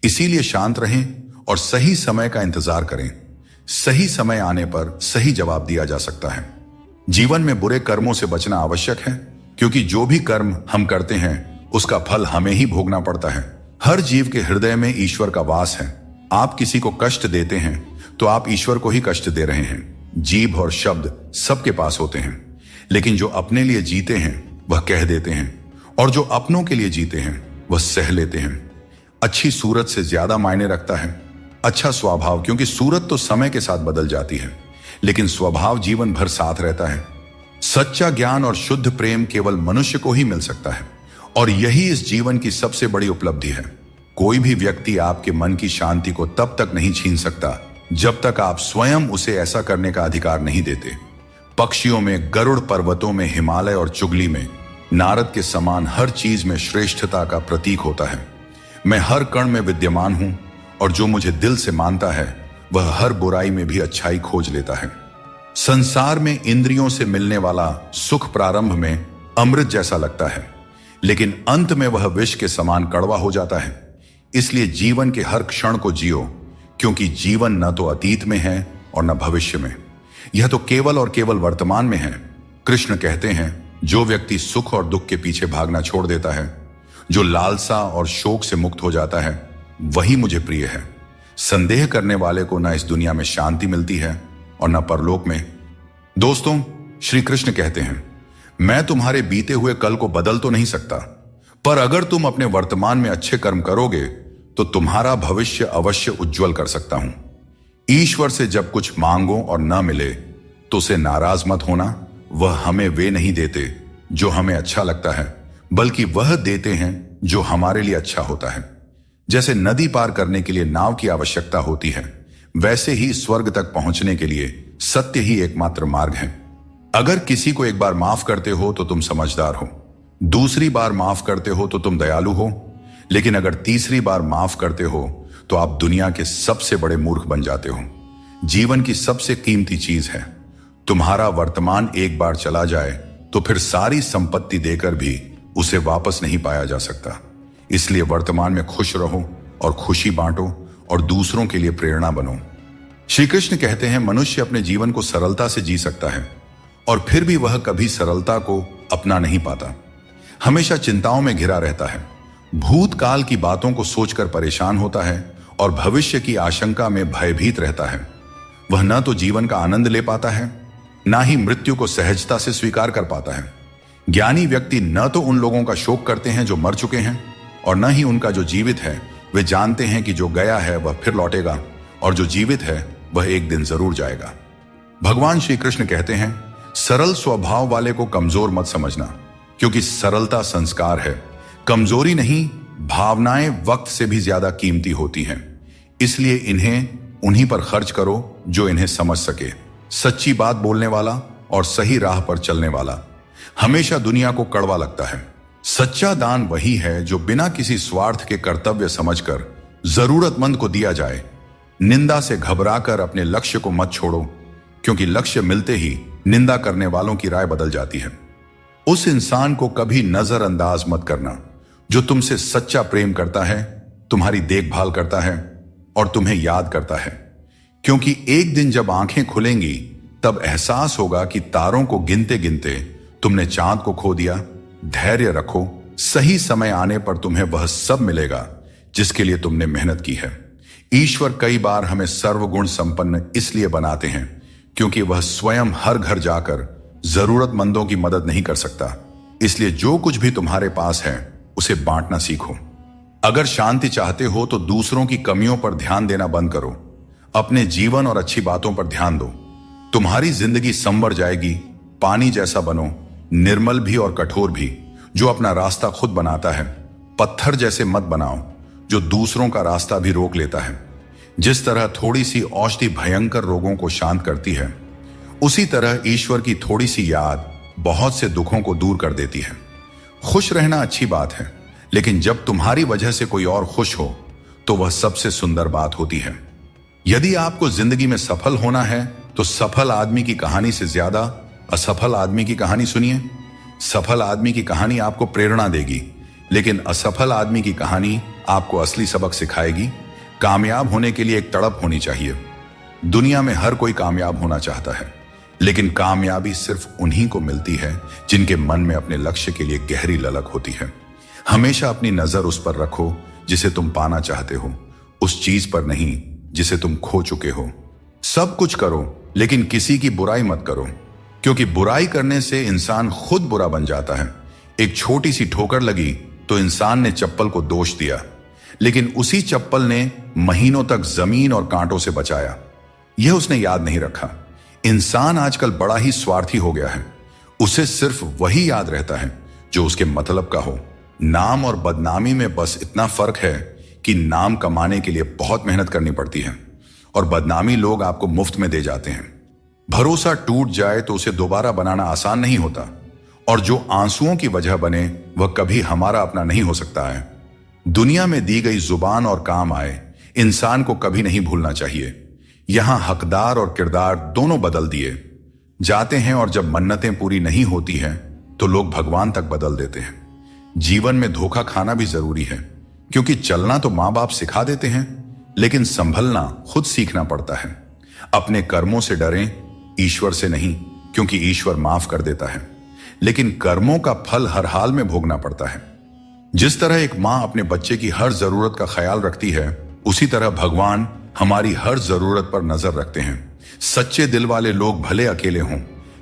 इसीलिए शांत रहें और सही समय का इंतजार करें। सही समय आने पर सही जवाब दिया जा सकता है। जीवन में बुरे कर्मों से बचना आवश्यक है, क्योंकि जो भी कर्म हम करते हैं उसका फल हमें ही भोगना पड़ता है। हर जीव के हृदय में ईश्वर का वास है। आप किसी को कष्ट देते हैं तो आप ईश्वर को ही कष्ट दे रहे हैं। जीभ और शब्द सबके पास होते हैं, लेकिन जो अपने लिए जीते हैं वह कह देते हैं, और जो अपनों के लिए जीते हैं वह सह लेते हैं। अच्छी सूरत से ज्यादा मायने रखता है अच्छा स्वभाव, क्योंकि सूरत तो समय के साथ बदल जाती है, लेकिन स्वभाव जीवन भर साथ रहता है। सच्चा ज्ञान और शुद्ध प्रेम केवल मनुष्य को ही मिल सकता है, और यही इस जीवन की सबसे बड़ी उपलब्धि है। कोई भी व्यक्ति आपके मन की शांति को तब तक नहीं छीन सकता जब तक आप स्वयं उसे ऐसा करने का अधिकार नहीं देते। पक्षियों में गरुड़, पर्वतों में हिमालय और चुगली में नारद के समान हर चीज में श्रेष्ठता का प्रतीक होता है। मैं हर कण में विद्यमान हूं, और जो मुझे दिल से मानता है वह हर बुराई में भी अच्छाई खोज लेता है। संसार में इंद्रियों से मिलने वाला सुख प्रारंभ में अमृत जैसा लगता है, लेकिन अंत में वह विष के समान कड़वा हो जाता है। इसलिए जीवन के हर क्षण को जियो, क्योंकि जीवन न तो अतीत में है और न भविष्य में, यह तो केवल और केवल वर्तमान में है। कृष्ण कहते हैं, जो व्यक्ति सुख और दुख के पीछे भागना छोड़ देता है, जो लालसा और शोक से मुक्त हो जाता है, वही मुझे प्रिय है। संदेह करने वाले को न इस दुनिया में शांति मिलती है और न परलोक में। दोस्तों, श्री कृष्ण कहते हैं, मैं तुम्हारे बीते हुए कल को बदल तो नहीं सकता, पर अगर तुम अपने वर्तमान में अच्छे कर्म करोगे तो तुम्हारा भविष्य अवश्य उज्जवल कर सकता हूं। ईश्वर से जब कुछ मांगो और न मिले तो उसे नाराज मत होना। वह हमें वे नहीं देते जो हमें अच्छा लगता है, बल्कि वह देते हैं जो हमारे लिए अच्छा होता है। जैसे नदी पार करने के लिए नाव की आवश्यकता होती है, वैसे ही स्वर्ग तक पहुंचने के लिए सत्य ही एकमात्र मार्ग है। अगर किसी को एक बार माफ करते हो तो तुम समझदार हो, दूसरी बार माफ करते हो तो तुम दयालु हो, लेकिन अगर तीसरी बार माफ करते हो तो आप दुनिया के सबसे बड़े मूर्ख बन जाते हो। जीवन की सबसे कीमती चीज है। तुम्हारा वर्तमान एक बार चला जाए तो फिर सारी संपत्ति देकर भी उसे वापस नहीं पाया जा सकता। इसलिए वर्तमान में खुश रहो और खुशी बांटो और दूसरों के लिए प्रेरणा बनो। श्री कृष्ण कहते हैं, मनुष्य अपने जीवन को सरलता से जी सकता है, और फिर भी वह कभी सरलता को अपना नहीं पाता। हमेशा चिंताओं में घिरा रहता है, भूतकाल की बातों को सोचकर परेशान होता है और भविष्य की आशंका में भयभीत रहता है। वह न तो जीवन का आनंद ले पाता है, ना ही मृत्यु को सहजता से स्वीकार कर पाता है। ज्ञानी व्यक्ति न तो उन लोगों का शोक करते हैं जो मर चुके हैं, और न ही उनका जो जीवित है। वे जानते हैं कि जो गया है वह फिर लौटेगा, और जो जीवित है वह एक दिन जरूर जाएगा। भगवान श्री कृष्ण कहते हैं, सरल स्वभाव वाले को कमजोर मत समझना, क्योंकि सरलता संस्कार है। कमजोरी नहीं, भावनाएं वक्त से भी ज्यादा कीमती होती हैं। इसलिए इन्हें उन्हीं पर खर्च करो जो इन्हें समझ सके। सच्ची बात बोलने वाला और सही राह पर चलने वाला हमेशा दुनिया को कड़वा लगता है। सच्चा दान वही है जो बिना किसी स्वार्थ के कर्तव्य समझकर जरूरतमंद को दिया जाए। निंदा से घबराकर अपने लक्ष्य को मत छोड़ो, क्योंकि लक्ष्य मिलते ही निंदा करने वालों की राय बदल जाती है। उस इंसान को कभी नजरअंदाज मत करना जो तुमसे सच्चा प्रेम करता है, तुम्हारी देखभाल करता है और तुम्हें याद करता है। क्योंकि एक दिन जब आंखें खुलेंगी तब एहसास होगा कि तारों को गिनते गिनते तुमने चांद को खो दिया। धैर्य रखो, सही समय आने पर तुम्हें वह सब मिलेगा जिसके लिए तुमने मेहनत की है। ईश्वर कई बार हमें सर्वगुण संपन्न इसलिए बनाते हैं क्योंकि वह स्वयं हर घर जाकर जरूरतमंदों की मदद नहीं कर सकता। इसलिए जो कुछ भी तुम्हारे पास है उसे बांटना सीखो। अगर शांति चाहते हो तो दूसरों की कमियों पर ध्यान देना बंद करो। अपने जीवन और अच्छी बातों पर ध्यान दो। तुम्हारी जिंदगी संवर जाएगी। पानी जैसा बनो, निर्मल भी और कठोर भी, जो अपना रास्ता खुद बनाता है। पत्थर जैसे मत बनाओ जो दूसरों का रास्ता भी रोक लेता है। जिस तरह थोड़ी सी औषधि भयंकर रोगों को शांत करती है, उसी तरह ईश्वर की थोड़ी सी याद बहुत से दुखों को दूर कर देती है। खुश रहना अच्छी बात है, लेकिन जब तुम्हारी वजह से कोई और खुश हो तो वह सबसे सुंदर बात होती है। यदि आपको जिंदगी में सफल होना है तो सफल आदमी की कहानी से ज्यादा असफल आदमी की कहानी सुनिए। सफल आदमी की कहानी आपको प्रेरणा देगी, लेकिन असफल आदमी की कहानी आपको असली सबक सिखाएगी। कामयाब होने के लिए एक तड़प होनी चाहिए। दुनिया में हर कोई कामयाब होना चाहता है, लेकिन कामयाबी सिर्फ उन्हीं को मिलती है जिनके मन में अपने लक्ष्य के लिए गहरी ललक होती है। हमेशा अपनी नजर उस पर रखो जिसे तुम पाना चाहते हो, उस चीज पर नहीं जिसे तुम खो चुके हो। सब कुछ करो, लेकिन किसी की बुराई मत करो, क्योंकि बुराई करने से इंसान खुद बुरा बन जाता है। एक छोटी सी ठोकर लगी तो इंसान ने चप्पल को दोष दिया, लेकिन उसी चप्पल ने महीनों तक जमीन और कांटों से बचाया। यह उसने याद नहीं रखा। इंसान आजकल बड़ा ही स्वार्थी हो गया है। उसे सिर्फ वही याद रहता है जो उसके मतलब का हो। नाम और बदनामी में बस इतना फर्क है कि नाम कमाने के लिए बहुत मेहनत करनी पड़ती है और बदनामी लोग आपको मुफ्त में दे जाते हैं। भरोसा टूट जाए तो उसे दोबारा बनाना आसान नहीं होता, और जो आंसुओं की वजह बने वह कभी हमारा अपना नहीं हो सकता है। दुनिया में दी गई जुबान और काम आए इंसान को कभी नहीं भूलना चाहिए। यहां हकदार और किरदार दोनों बदल दिए जाते हैं, और जब मन्नतें पूरी नहीं होती हैं तो लोग भगवान तक बदल देते हैं। जीवन में धोखा खाना भी जरूरी है, क्योंकि चलना तो मां बाप सिखा देते हैं, लेकिन संभलना खुद सीखना पड़ता है। अपने कर्मों से डरें, ईश्वर से नहीं, क्योंकि ईश्वर माफ कर देता है, लेकिन कर्मों का फल हर हाल में भोगना पड़ता है। जिस तरह एक मां अपने बच्चे की हर जरूरत का ख्याल रखती है, उसी तरह भगवान हमारी हर जरूरत पर नजर रखते हैं। सच्चे दिल वाले लोग भले अकेले हों,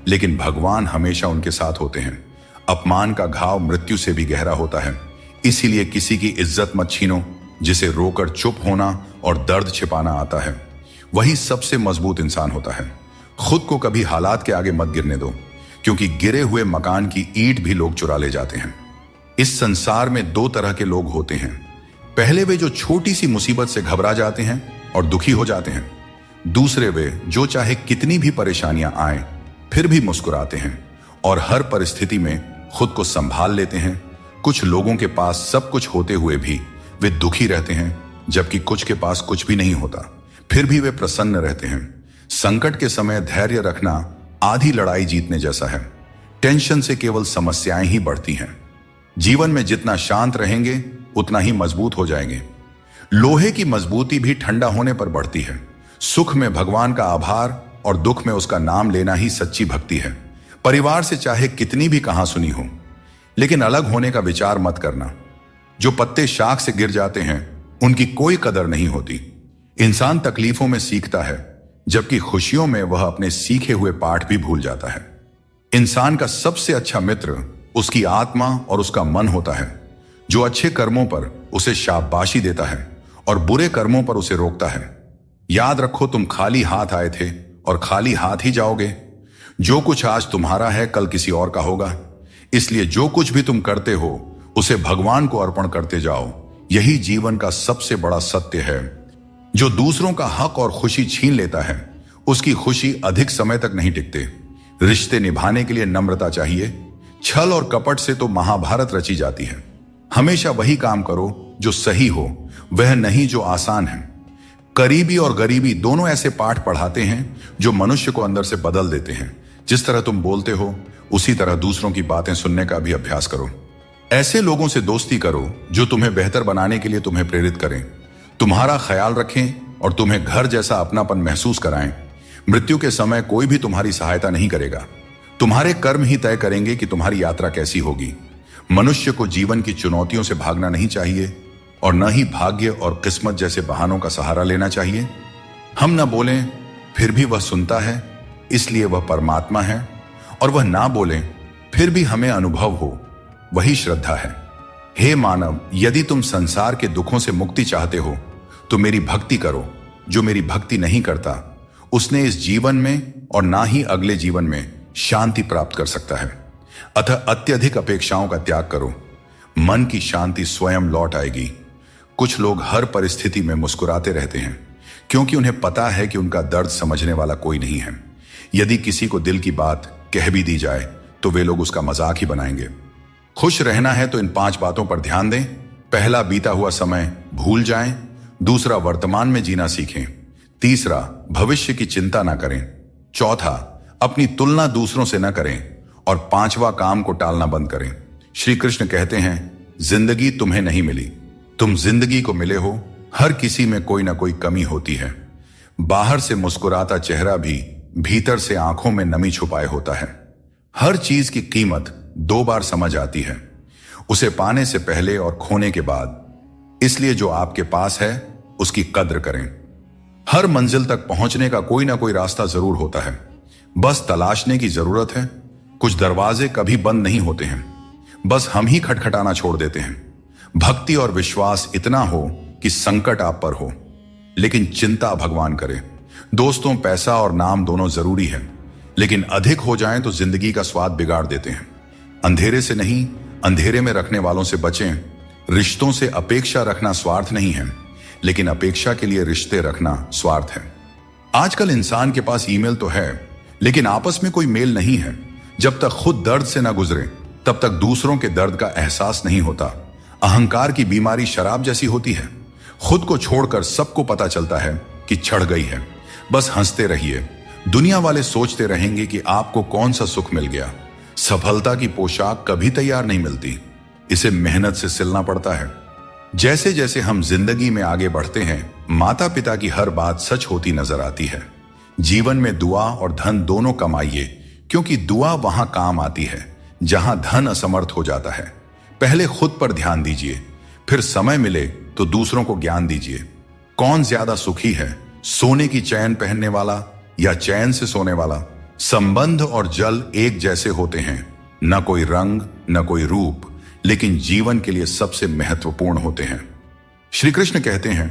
लेकिन भगवान हमेशा उनके साथ होते हैं। अपमान का घाव मृत्यु से भी गहरा होता है, इसीलिए किसी की इज्जत मत छीनो। जिसे रोकर चुप होना और दर्द छिपाना आता है, वही सबसे मजबूत इंसान होता है। खुद को कभी हालात के आगे मत गिरने दो, क्योंकि गिरे हुए मकान की ईंट भी लोग चुरा ले जाते हैं। इस संसार में दो तरह के लोग होते हैं। पहले वे जो छोटी सी मुसीबत से घबरा जाते हैं और दुखी हो जाते हैं। दूसरे वे जो चाहे कितनी भी परेशानियां आए फिर भी मुस्कुराते हैं और हर परिस्थिति में खुद को संभाल लेते हैं। कुछ लोगों के पास सब कुछ होते हुए भी वे दुखी रहते हैं, जबकि कुछ के पास कुछ भी नहीं होता, फिर भी वे प्रसन्न रहते हैं। संकट के समय धैर्य रखना आधी लड़ाई जीतने जैसा है। टेंशन से केवल समस्याएं ही बढ़ती हैं। जीवन में जितना शांत रहेंगे उतना ही मजबूत हो जाएंगे। लोहे की मजबूती भी ठंडा होने पर बढ़ती है। सुख में भगवान का आभार और दुख में उसका नाम लेना ही सच्ची भक्ति है। परिवार से चाहे कितनी भी कहां सुनी हो, लेकिन अलग होने का विचार मत करना। जो पत्ते शाख से गिर जाते हैं उनकी कोई कदर नहीं होती। इंसान तकलीफों में सीखता है, जबकि खुशियों में वह अपने सीखे हुए पाठ भी भूल जाता है। इंसान का सबसे अच्छा मित्र उसकी आत्मा और उसका मन होता है, जो अच्छे कर्मों पर उसे शाबाशी देता है और बुरे कर्मों पर उसे रोकता है। याद रखो, तुम खाली हाथ आए थे और खाली हाथ ही जाओगे। जो कुछ आज तुम्हारा है कल किसी और का होगा, इसलिए जो कुछ भी तुम करते हो उसे भगवान को अर्पण करते जाओ। यही जीवन का सबसे बड़ा सत्य है। जो दूसरों का हक और खुशी छीन लेता है उसकी खुशी अधिक समय तक नहीं टिकते। रिश्ते निभाने के लिए नम्रता चाहिए। छल और कपट से तो महाभारत रची जाती है। हमेशा वही काम करो जो सही हो, वह नहीं जो आसान है। करीबी और गरीबी दोनों ऐसे पाठ पढ़ाते हैं जो मनुष्य को अंदर से बदल देते हैं। जिस तरह तुम बोलते हो उसी तरह दूसरों की बातें सुनने का भी अभ्यास करो। ऐसे लोगों से दोस्ती करो जो तुम्हें बेहतर बनाने के लिए तुम्हें प्रेरित करें, तुम्हारा ख्याल रखें और तुम्हें घर जैसा अपनापन महसूस कराएं। मृत्यु के समय कोई भी तुम्हारी सहायता नहीं करेगा। तुम्हारे कर्म ही तय करेंगे कि तुम्हारी यात्रा कैसी होगी। मनुष्य को जीवन की चुनौतियों से भागना नहीं चाहिए और न ही भाग्य और किस्मत जैसे बहानों का सहारा लेना चाहिए। हम न बोलें फिर भी वह सुनता है, इसलिए वह परमात्मा है, और वह ना बोलें फिर भी हमें अनुभव हो, वही श्रद्धा है। हे मानव, यदि तुम संसार के दुखों से मुक्ति चाहते हो तो मेरी भक्ति करो। जो मेरी भक्ति नहीं करता उसने इस जीवन में और ना ही अगले जीवन में शांति प्राप्त कर सकता है। अतः अत्यधिक अपेक्षाओं का त्याग करो, मन की शांति स्वयं लौट आएगी। कुछ लोग हर परिस्थिति में मुस्कुराते रहते हैं क्योंकि उन्हें पता है कि उनका दर्द समझने वाला कोई नहीं है। यदि किसी को दिल की बात कह भी दी जाए तो वे लोग उसका मजाक ही बनाएंगे। खुश रहना है तो इन 5 बातों पर ध्यान दें। पहला, बीता हुआ समय भूल जाएं। दूसरा, वर्तमान में जीना सीखें। तीसरा, भविष्य की चिंता ना करें। चौथा, अपनी तुलना दूसरों से न करें। और 5वां, काम को टालना बंद करें। श्री कृष्ण कहते हैं, जिंदगी तुम्हें नहीं मिली, तुम जिंदगी को मिले हो। हर किसी में कोई ना कोई कमी होती है। बाहर से मुस्कुराता चेहरा भी भीतर से आंखों में नमी छुपाए होता है। हर चीज की कीमत 2 बार समझ आती है, उसे पाने से पहले और खोने के बाद। इसलिए जो आपके पास है उसकी कद्र करें। हर मंजिल तक पहुंचने का कोई ना कोई रास्ता जरूर होता है, बस तलाशने की जरूरत है। कुछ दरवाजे कभी बंद नहीं होते हैं, बस हम ही खटखटाना छोड़ देते हैं। भक्ति और विश्वास इतना हो कि संकट आप पर हो, लेकिन चिंता भगवान करे। दोस्तों, पैसा और नाम दोनों जरूरी है, लेकिन अधिक हो जाएं तो जिंदगी का स्वाद बिगाड़ देते हैं। अंधेरे से नहीं, अंधेरे में रखने वालों से बचें। रिश्तों से अपेक्षा रखना स्वार्थ नहीं है, लेकिन अपेक्षा के लिए रिश्ते रखना स्वार्थ है। आजकल इंसान के पास ईमेल तो है, लेकिन आपस में कोई मेल नहीं है। जब तक खुद दर्द से ना गुजरे तब तक दूसरों के दर्द का एहसास नहीं होता। अहंकार की बीमारी शराब जैसी होती है। खुद को छोड़कर सबको पता चलता है कि छड़ गई है। बस हंसते रहिए। दुनिया वाले सोचते रहेंगे कि आपको कौन सा सुख मिल गया। सफलता की पोशाक कभी तैयार नहीं मिलती, इसे मेहनत से सिलना पड़ता है। जैसे जैसे हम जिंदगी में आगे बढ़ते हैं, माता पिता की हर बात सच होती नजर आती है। जीवन में दुआ और धन दोनों कमाइए, क्योंकि दुआ वहां काम आती है जहां धन असमर्थ हो जाता है। पहले खुद पर ध्यान दीजिए, फिर समय मिले तो दूसरों को ज्ञान दीजिए। कौन ज्यादा सुखी है, सोने की चैन पहनने वाला या चैन से सोने वाला? संबंध और जल एक जैसे होते हैं, न कोई रंग न कोई रूप, लेकिन जीवन के लिए सबसे महत्वपूर्ण होते हैं। श्री कृष्ण कहते हैं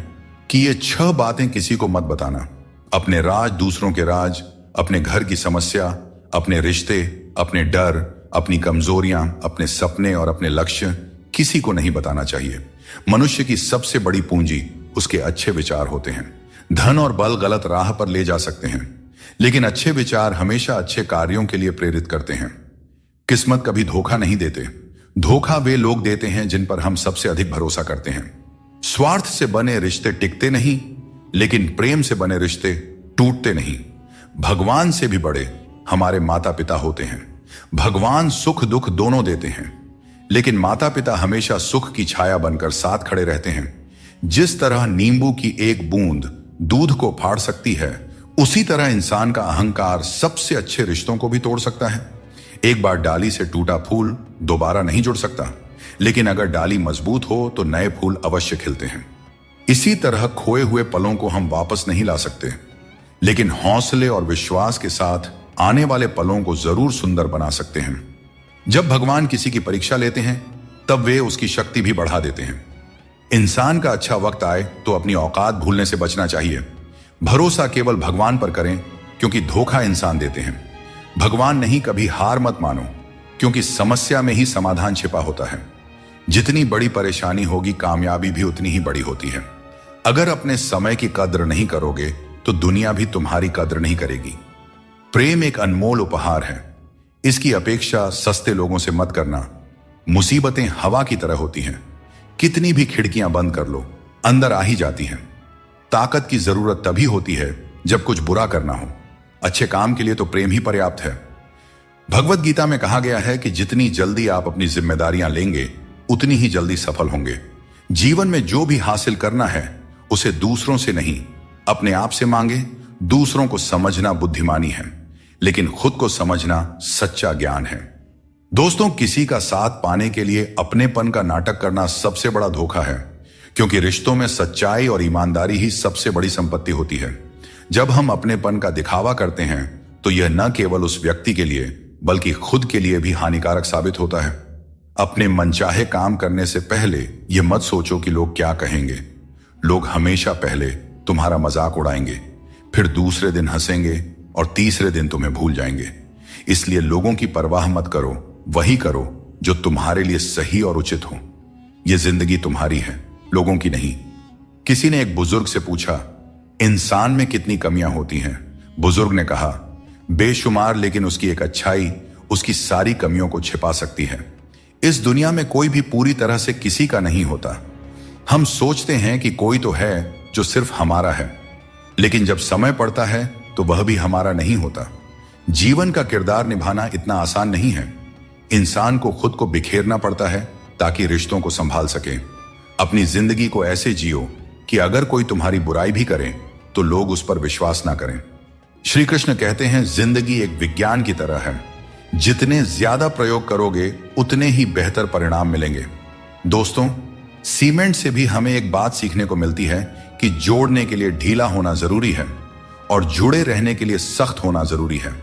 कि ये 6 बातें किसी को मत बताना। अपने राज, दूसरों के राज, अपने घर की समस्या, अपने रिश्ते, अपने डर, अपनी कमजोरियां, अपने सपने और अपने लक्ष्य किसी को नहीं बताना चाहिए। मनुष्य की सबसे बड़ी पूंजी उसके अच्छे विचार होते हैं। धन और बल गलत राह पर ले जा सकते हैं, लेकिन अच्छे विचार हमेशा अच्छे कार्यों के लिए प्रेरित करते हैं। किस्मत कभी धोखा नहीं देते। धोखा वे लोग देते हैं जिन पर हम सबसे अधिक भरोसा करते हैं। स्वार्थ से बने रिश्ते टिकते नहीं, लेकिन प्रेम से बने रिश्ते टूटते नहीं। भगवान से भी बड़े हमारे माता पिता होते हैं। भगवान सुख दुख दोनों देते हैं, लेकिन माता पिता हमेशा सुख की छाया बनकर साथ खड़े रहते हैं। जिस तरह नींबू की एक बूंद दूध को फाड़ सकती है, उसी तरह इंसान का अहंकार सबसे अच्छे रिश्तों को भी तोड़ सकता है। एक बार डाली से टूटा फूल दोबारा नहीं जुड़ सकता, लेकिन अगर डाली मजबूत हो तो नए फूल अवश्य खिलते हैं। इसी तरह खोए हुए पलों को हम वापस नहीं ला सकते, लेकिन हौसले और विश्वास के साथ आने वाले पलों को जरूर सुंदर बना सकते हैं। जब भगवान किसी की परीक्षा लेते हैं, तब वे उसकी शक्ति भी बढ़ा देते हैं। इंसान का अच्छा वक्त आए तो अपनी औकात भूलने से बचना चाहिए। भरोसा केवल भगवान पर करें, क्योंकि धोखा इंसान देते हैं। भगवान नहीं, कभी हार मत मानो, क्योंकि समस्या में ही समाधान छिपा होता है। जितनी बड़ी परेशानी होगी, कामयाबी भी उतनी ही बड़ी होती है। अगर अपने समय की कद्र नहीं करोगे तो दुनिया भी तुम्हारी कद्र नहीं करेगी। प्रेम एक अनमोल उपहार है, इसकी अपेक्षा सस्ते लोगों से मत करना। मुसीबतें हवा की तरह होती हैं, कितनी भी खिड़कियां बंद कर लो, अंदर आ ही जाती हैं। ताकत की जरूरत तभी होती है जब कुछ बुरा करना हो। अच्छे काम के लिए तो प्रेम ही पर्याप्त है। भगवत गीता में कहा गया है कि जितनी जल्दी आप अपनी जिम्मेदारियां लेंगे, उतनी ही जल्दी सफल होंगे। जीवन में जो भी हासिल करना है, उसे दूसरों से नहीं, अपने आप से मांगे। दूसरों को समझना बुद्धिमानी है, लेकिन खुद को समझना सच्चा ज्ञान है। दोस्तों, किसी का साथ पाने के लिए अपनेपन का नाटक करना सबसे बड़ा धोखा है, क्योंकि रिश्तों में सच्चाई और ईमानदारी ही सबसे बड़ी संपत्ति होती है। जब हम अपनेपन का दिखावा करते हैं तो यह न केवल उस व्यक्ति के लिए बल्कि खुद के लिए भी हानिकारक साबित होता है। अपने मनचाहे काम करने से पहले यह मत सोचो कि लोग क्या कहेंगे। लोग हमेशा पहले तुम्हारा मजाक उड़ाएंगे, फिर दूसरे दिन हंसेंगे और तीसरे दिन तुम्हें भूल जाएंगे। इसलिए लोगों की परवाह मत करो, वही करो जो तुम्हारे लिए सही और उचित हो। यह जिंदगी तुम्हारी है, लोगों की नहीं। किसी ने एक बुजुर्ग से पूछा, इंसान में कितनी कमियां होती हैं? बुजुर्ग ने कहा, बेशुमार, लेकिन उसकी एक अच्छाई उसकी सारी कमियों को छिपा सकती है। इस दुनिया में कोई भी पूरी तरह से किसी का नहीं होता। हम सोचते हैं कि कोई तो है जो सिर्फ हमारा है, लेकिन जब समय पड़ता है तो वह भी हमारा नहीं होता। जीवन का किरदार निभाना इतना आसान नहीं है। इंसान को खुद को बिखेरना पड़ता है ताकि रिश्तों को संभाल सके। अपनी जिंदगी को ऐसे जियो कि अगर कोई तुम्हारी बुराई भी करे तो लोग उस पर विश्वास ना करें। श्री कृष्ण कहते हैं, जिंदगी एक विज्ञान की तरह है। जितने ज्यादा प्रयोग करोगे उतने ही बेहतर परिणाम मिलेंगे। दोस्तों, सीमेंट से भी हमें एक बात सीखने को मिलती है कि जोड़ने के लिए ढीला होना जरूरी है और जुड़े रहने के लिए सख्त होना जरूरी है।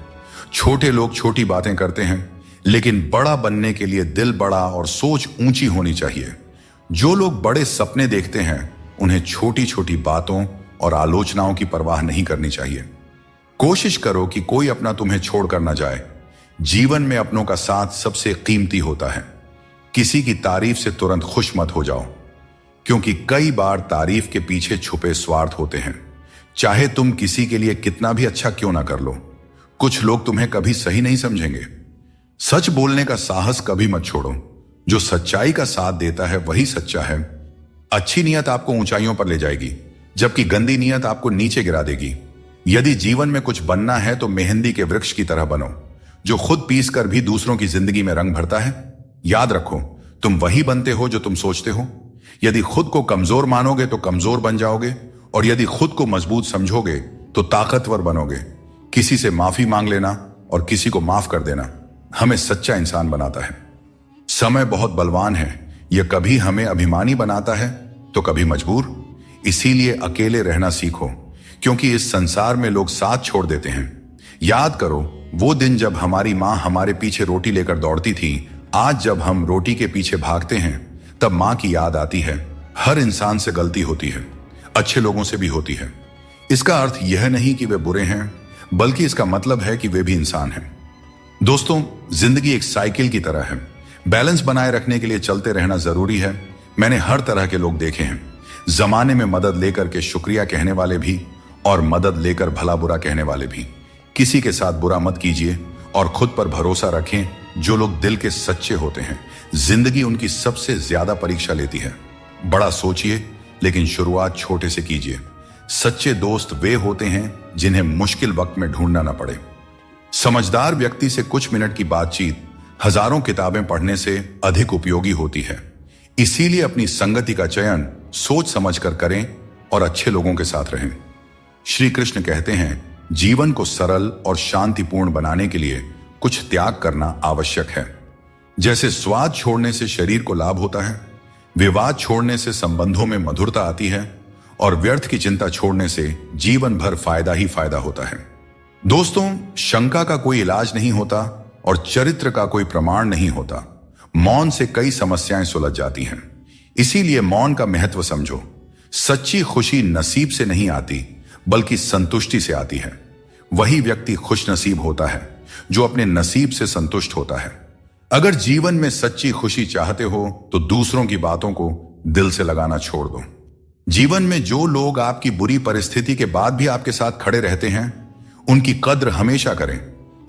छोटे लोग छोटी बातें करते हैं, लेकिन बड़ा बनने के लिए दिल बड़ा और सोच ऊंची होनी चाहिए। जो लोग बड़े सपने देखते हैं उन्हें छोटी छोटी बातों और आलोचनाओं की परवाह नहीं करनी चाहिए। कोशिश करो कि कोई अपना तुम्हें छोड़कर ना जाए। जीवन में अपनों का साथ सबसे कीमती होता है। किसी की तारीफ से तुरंत खुश मत हो जाओ, क्योंकि कई बार तारीफ के पीछे छुपे स्वार्थ होते हैं। चाहे तुम किसी के लिए कितना भी अच्छा क्यों ना कर लो, कुछ लोग तुम्हें कभी सही नहीं समझेंगे। सच बोलने का साहस कभी मत छोड़ो। जो सच्चाई का साथ देता है वही सच्चा है। अच्छी नीयत आपको ऊंचाइयों पर ले जाएगी, जबकि गंदी नीयत आपको नीचे गिरा देगी। यदि जीवन में कुछ बनना है तो मेहंदी के वृक्ष की तरह बनो, जो खुद पीस कर भी दूसरों की जिंदगी में रंग भरता है। याद रखो, तुम वही बनते हो जो तुम सोचते हो। यदि खुद को कमजोर मानोगे तो कमजोर बन जाओगे, और यदि खुद को मजबूत समझोगे तो ताकतवर बनोगे। किसी से माफी मांग लेना और किसी को माफ कर देना हमें सच्चा इंसान बनाता है। समय बहुत बलवान है, यह कभी हमें अभिमानी बनाता है तो कभी मजबूर। इसीलिए अकेले रहना सीखो, क्योंकि इस संसार में लोग साथ छोड़ देते हैं। याद करो वो दिन जब हमारी माँ हमारे पीछे रोटी लेकर दौड़ती थी। आज जब हम रोटी के पीछे भागते हैं तब माँ की याद आती है। हर इंसान से गलती होती है, अच्छे लोगों से भी होती है। इसका अर्थ यह नहीं कि वे बुरे हैं, बल्कि इसका मतलब है कि वे भी इंसान हैं। दोस्तों, जिंदगी एक साइकिल की तरह है। बैलेंस बनाए रखने के लिए चलते रहना जरूरी है। मैंने हर तरह के लोग देखे हैं। जमाने में मदद लेकर के शुक्रिया कहने वाले भी और मदद लेकर भला बुरा कहने वाले भी। किसी के साथ बुरा मत कीजिए और खुद पर भरोसा रखें। जो लोग दिल के सच्चे होते हैं, जिंदगी उनकी सबसे ज्यादा परीक्षा लेती है। बड़ा सोचिए, लेकिन शुरुआत छोटे से कीजिए। सच्चे दोस्त वे होते हैं जिन्हें मुश्किल वक्त में ढूंढना न पड़े। समझदार व्यक्ति से कुछ मिनट की बातचीत हजारों किताबें पढ़ने से अधिक उपयोगी होती है। इसीलिए अपनी संगति का चयन सोच समझकर करें और अच्छे लोगों के साथ रहें। श्री कृष्ण कहते हैं, जीवन को सरल और शांतिपूर्ण बनाने के लिए कुछ त्याग करना आवश्यक है। जैसे स्वाद छोड़ने से शरीर को लाभ होता है, विवाद छोड़ने से संबंधों में मधुरता आती है, और व्यर्थ की चिंता छोड़ने से जीवन भर फायदा ही फायदा होता है। दोस्तों, शंका का कोई इलाज नहीं होता और चरित्र का कोई प्रमाण नहीं होता। मौन से कई समस्याएं सुलझ जाती हैं। इसीलिए मौन का महत्व समझो। सच्ची खुशी नसीब से नहीं आती, बल्कि संतुष्टि से आती है। वही व्यक्ति खुशनसीब होता है जो अपने नसीब से संतुष्ट होता है। अगर जीवन में सच्ची खुशी चाहते हो तो दूसरों की बातों को दिल से लगाना छोड़ दो। जीवन में जो लोग आपकी बुरी परिस्थिति के बाद भी आपके साथ खड़े रहते हैं, उनकी कद्र हमेशा करें।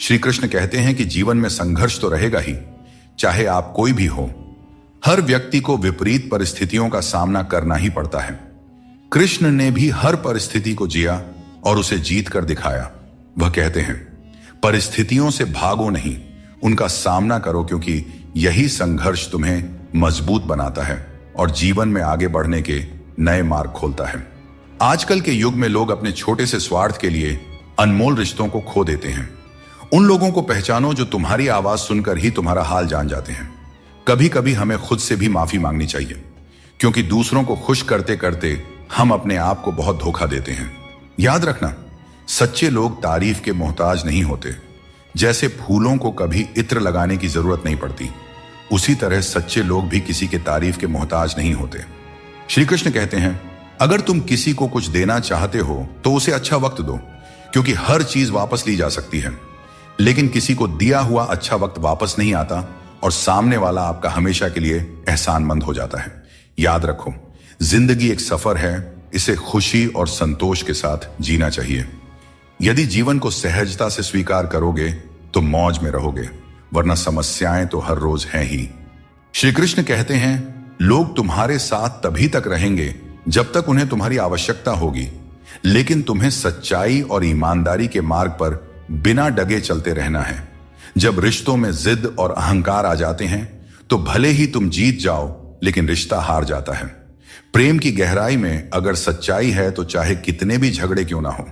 श्री कृष्ण कहते हैं कि जीवन में संघर्ष तो रहेगा ही, चाहे आप कोई भी हो। हर व्यक्ति को विपरीत परिस्थितियों का सामना करना ही पड़ता है। कृष्ण ने भी हर परिस्थिति को जिया और उसे जीत कर दिखाया। वह कहते हैं, परिस्थितियों से भागो नहीं, उनका सामना करो, क्योंकि यही संघर्ष तुम्हें मजबूत बनाता है और जीवन में आगे बढ़ने के नए मार्ग खोलता है। आजकल के युग में लोग अपने छोटे से स्वार्थ के लिए अनमोल रिश्तों को खो देते हैं। उन लोगों को पहचानो जो तुम्हारी आवाज सुनकर ही तुम्हारा हाल जान जाते हैं। कभी कभी हमें खुद से भी माफी मांगनी चाहिए, क्योंकि दूसरों को खुश करते करते हम अपने आप को बहुत धोखा देते हैं। याद रखना, सच्चे लोग तारीफ के मोहताज नहीं होते। जैसे फूलों को कभी इत्र लगाने की जरूरत नहीं पड़ती, उसी तरह सच्चे लोग भी किसी के तारीफ के मोहताज नहीं होते। श्री कृष्ण कहते हैं, अगर तुम किसी को कुछ देना चाहते हो तो उसे अच्छा वक्त दो, क्योंकि हर चीज वापस ली जा सकती है, लेकिन किसी को दिया हुआ अच्छा वक्त वापस नहीं आता और सामने वाला आपका हमेशा के लिए एहसानमंद हो जाता है। याद रखो, जिंदगी एक सफर है, इसे खुशी और संतोष के साथ जीना चाहिए। यदि जीवन को सहजता से स्वीकार करोगे तो मौज में रहोगे, वरना समस्याएं तो हर रोज हैं ही। श्री कृष्ण कहते हैं, लोग तुम्हारे साथ तभी तक रहेंगे जब तक उन्हें तुम्हारी आवश्यकता होगी, लेकिन तुम्हें सच्चाई और ईमानदारी के मार्ग पर बिना डगे चलते रहना है। जब रिश्तों में जिद और अहंकार आ जाते हैं तो भले ही तुम जीत जाओ, लेकिन रिश्ता हार जाता है। प्रेम की गहराई में अगर सच्चाई है तो चाहे कितने भी झगड़े क्यों ना हो,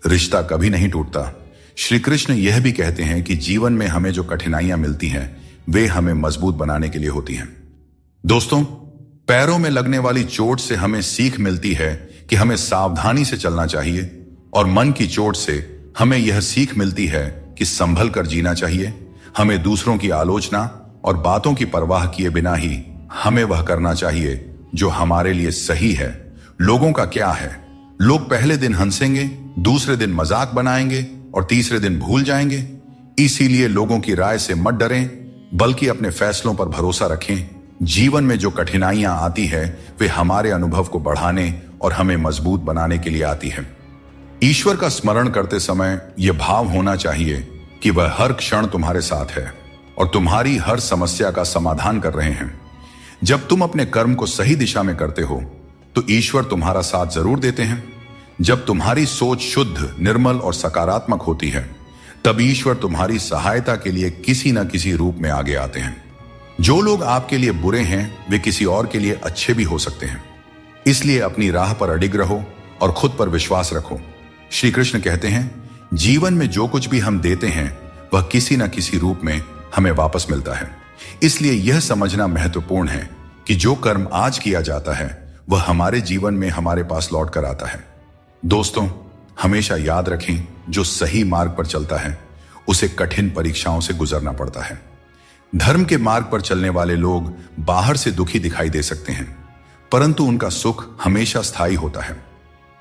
रिश्ता कभी नहीं टूटता। श्री कृष्ण यह भी कहते हैं कि जीवन में हमें जो कठिनाइयां मिलती हैं वे हमें मजबूत बनाने के लिए होती हैं। दोस्तों, पैरों में लगने वाली चोट से हमें सीख मिलती है कि हमें सावधानी से चलना चाहिए, और मन की चोट से हमें यह सीख मिलती है कि संभल कर जीना चाहिए। हमें दूसरों की आलोचना और बातों की परवाह किए बिना ही हमें वह करना चाहिए जो हमारे लिए सही है। लोगों का क्या है, लोग पहले दिन हंसेंगे, दूसरे दिन मजाक बनाएंगे और तीसरे दिन भूल जाएंगे। इसीलिए लोगों की राय से मत डरें, बल्कि अपने फैसलों पर भरोसा रखें। जीवन में जो कठिनाइयां आती है वे हमारे अनुभव को बढ़ाने और हमें मजबूत बनाने के लिए आती है। ईश्वर का स्मरण करते समय यह भाव होना चाहिए कि वह हर क्षण तुम्हारे साथ है और तुम्हारी हर समस्या का समाधान कर रहे हैं। जब तुम अपने कर्म को सही दिशा में करते हो तो ईश्वर तुम्हारा साथ जरूर देते हैं। जब तुम्हारी सोच शुद्ध, निर्मल और सकारात्मक होती है तब ईश्वर तुम्हारी सहायता के लिए किसी न किसी रूप में आगे आते हैं। जो लोग आपके लिए बुरे हैं वे किसी और के लिए अच्छे भी हो सकते हैं। इसलिए अपनी राह पर अडिग रहो और खुद पर विश्वास रखो। श्री कृष्ण कहते हैं, जीवन में जो कुछ भी हम देते हैं वह किसी न किसी रूप में हमें वापस मिलता है। इसलिए यह समझना महत्वपूर्ण है कि जो कर्म आज किया जाता है वह हमारे जीवन में हमारे पास लौट कर आता है। दोस्तों, हमेशा याद रखें, जो सही मार्ग पर चलता है उसे कठिन परीक्षाओं से गुजरना पड़ता है। धर्म के मार्ग पर चलने वाले लोग बाहर से दुखी दिखाई दे सकते हैं, परंतु उनका सुख हमेशा स्थायी होता है।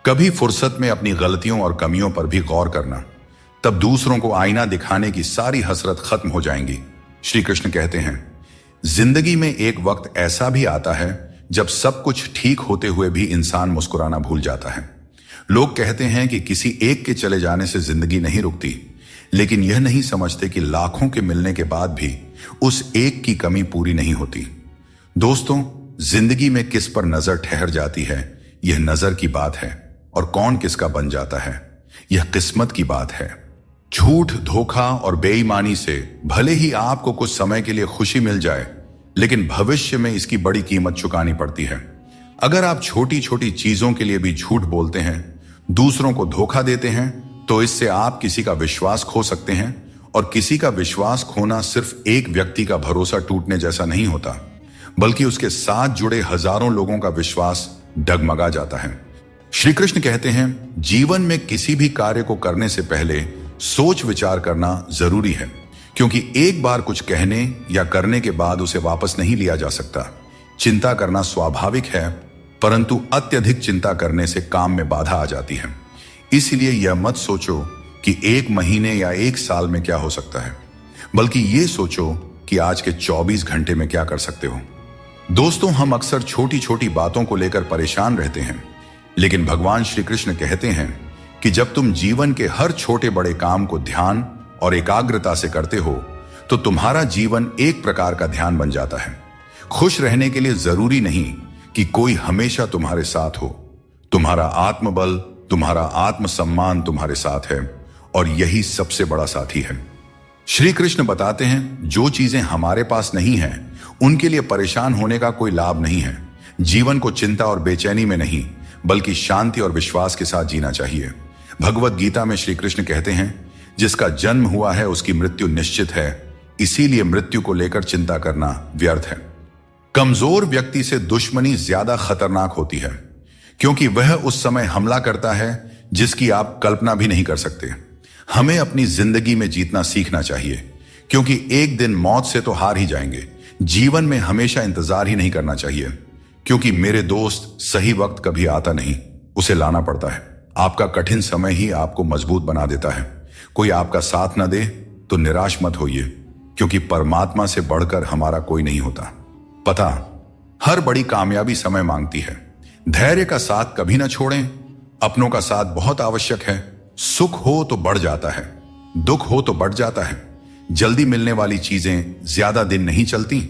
कभी फुर्सत में अपनी गलतियों और कमियों पर भी गौर करना, तब दूसरों को आईना दिखाने की सारी हसरत खत्म हो जाएंगी। श्री कृष्ण कहते हैं, जिंदगी में एक वक्त ऐसा भी आता है जब सब कुछ ठीक होते हुए भी इंसान मुस्कुराना भूल जाता है। लोग कहते हैं कि किसी एक के चले जाने से जिंदगी नहीं रुकती, लेकिन यह नहीं समझते कि लाखों के मिलने के बाद भी उस एक की कमी पूरी नहीं होती। दोस्तों, जिंदगी में किस पर नजर ठहर जाती है यह नजर की बात है, और कौन किसका बन जाता है यह किस्मत की बात है। झूठ, धोखा और बेईमानी से भले ही आपको कुछ समय के लिए खुशी मिल जाए, लेकिन भविष्य में इसकी बड़ी कीमत चुकानी पड़ती है। अगर आप छोटी छोटी चीजों के लिए भी झूठ बोलते हैं, दूसरों को धोखा देते हैं, तो इससे आप किसी का विश्वास खो सकते हैं, और किसी का विश्वास खोना सिर्फ एक व्यक्ति का भरोसा टूटने जैसा नहीं होता, बल्कि उसके साथ जुड़े हजारों लोगों का विश्वास डगमगा जाता है। श्री कृष्ण कहते हैं, जीवन में किसी भी कार्य को करने से पहले सोच विचार करना जरूरी है, क्योंकि एक बार कुछ कहने या करने के बाद उसे वापस नहीं लिया जा सकता। चिंता करना स्वाभाविक है, परंतु अत्यधिक चिंता करने से काम में बाधा आ जाती है। इसलिए यह मत सोचो कि एक महीने या एक साल में क्या हो सकता है, बल्कि यह सोचो कि आज के 24 घंटे में क्या कर सकते हो। दोस्तों, हम अक्सर छोटी छोटी बातों को लेकर परेशान रहते हैं, लेकिन भगवान श्री कृष्ण कहते हैं कि जब तुम जीवन के हर छोटे बड़े काम को ध्यान और एकाग्रता से करते हो तो तुम्हारा जीवन एक प्रकार का ध्यान बन जाता है। खुश रहने के लिए जरूरी नहीं कि कोई हमेशा तुम्हारे साथ हो। तुम्हारा आत्मबल, तुम्हारा आत्मसम्मान तुम्हारे साथ है, और यही सबसे बड़ा साथी है। श्री कृष्ण बताते हैं, जो चीजें हमारे पास नहीं हैं उनके लिए परेशान होने का कोई लाभ नहीं है। जीवन को चिंता और बेचैनी में नहीं, बल्कि शांति और विश्वास के साथ जीना चाहिए। भगवत गीता में श्री कृष्ण कहते हैं, जिसका जन्म हुआ है उसकी मृत्यु निश्चित है, इसीलिए मृत्यु को लेकर चिंता करना व्यर्थ है। कमजोर व्यक्ति से दुश्मनी ज्यादा खतरनाक होती है, क्योंकि वह उस समय हमला करता है जिसकी आप कल्पना भी नहीं कर सकते। हमें अपनी जिंदगी में जीतना सीखना चाहिए, क्योंकि एक दिन मौत से तो हार ही जाएंगे। जीवन में हमेशा इंतजार ही नहीं करना चाहिए, क्योंकि मेरे दोस्त, सही वक्त कभी आता नहीं, उसे लाना पड़ता है। आपका कठिन समय ही आपको मजबूत बना देता है। कोई आपका साथ न दे तो निराश मत होइए, क्योंकि परमात्मा से बढ़कर हमारा कोई नहीं होता। पता, हर बड़ी कामयाबी समय मांगती है। धैर्य का साथ कभी ना छोड़ें। अपनों का साथ बहुत आवश्यक है, सुख हो तो बढ़ जाता है, दुख हो तो बढ़ जाता है। जल्दी मिलने वाली चीजें ज्यादा दिन नहीं चलती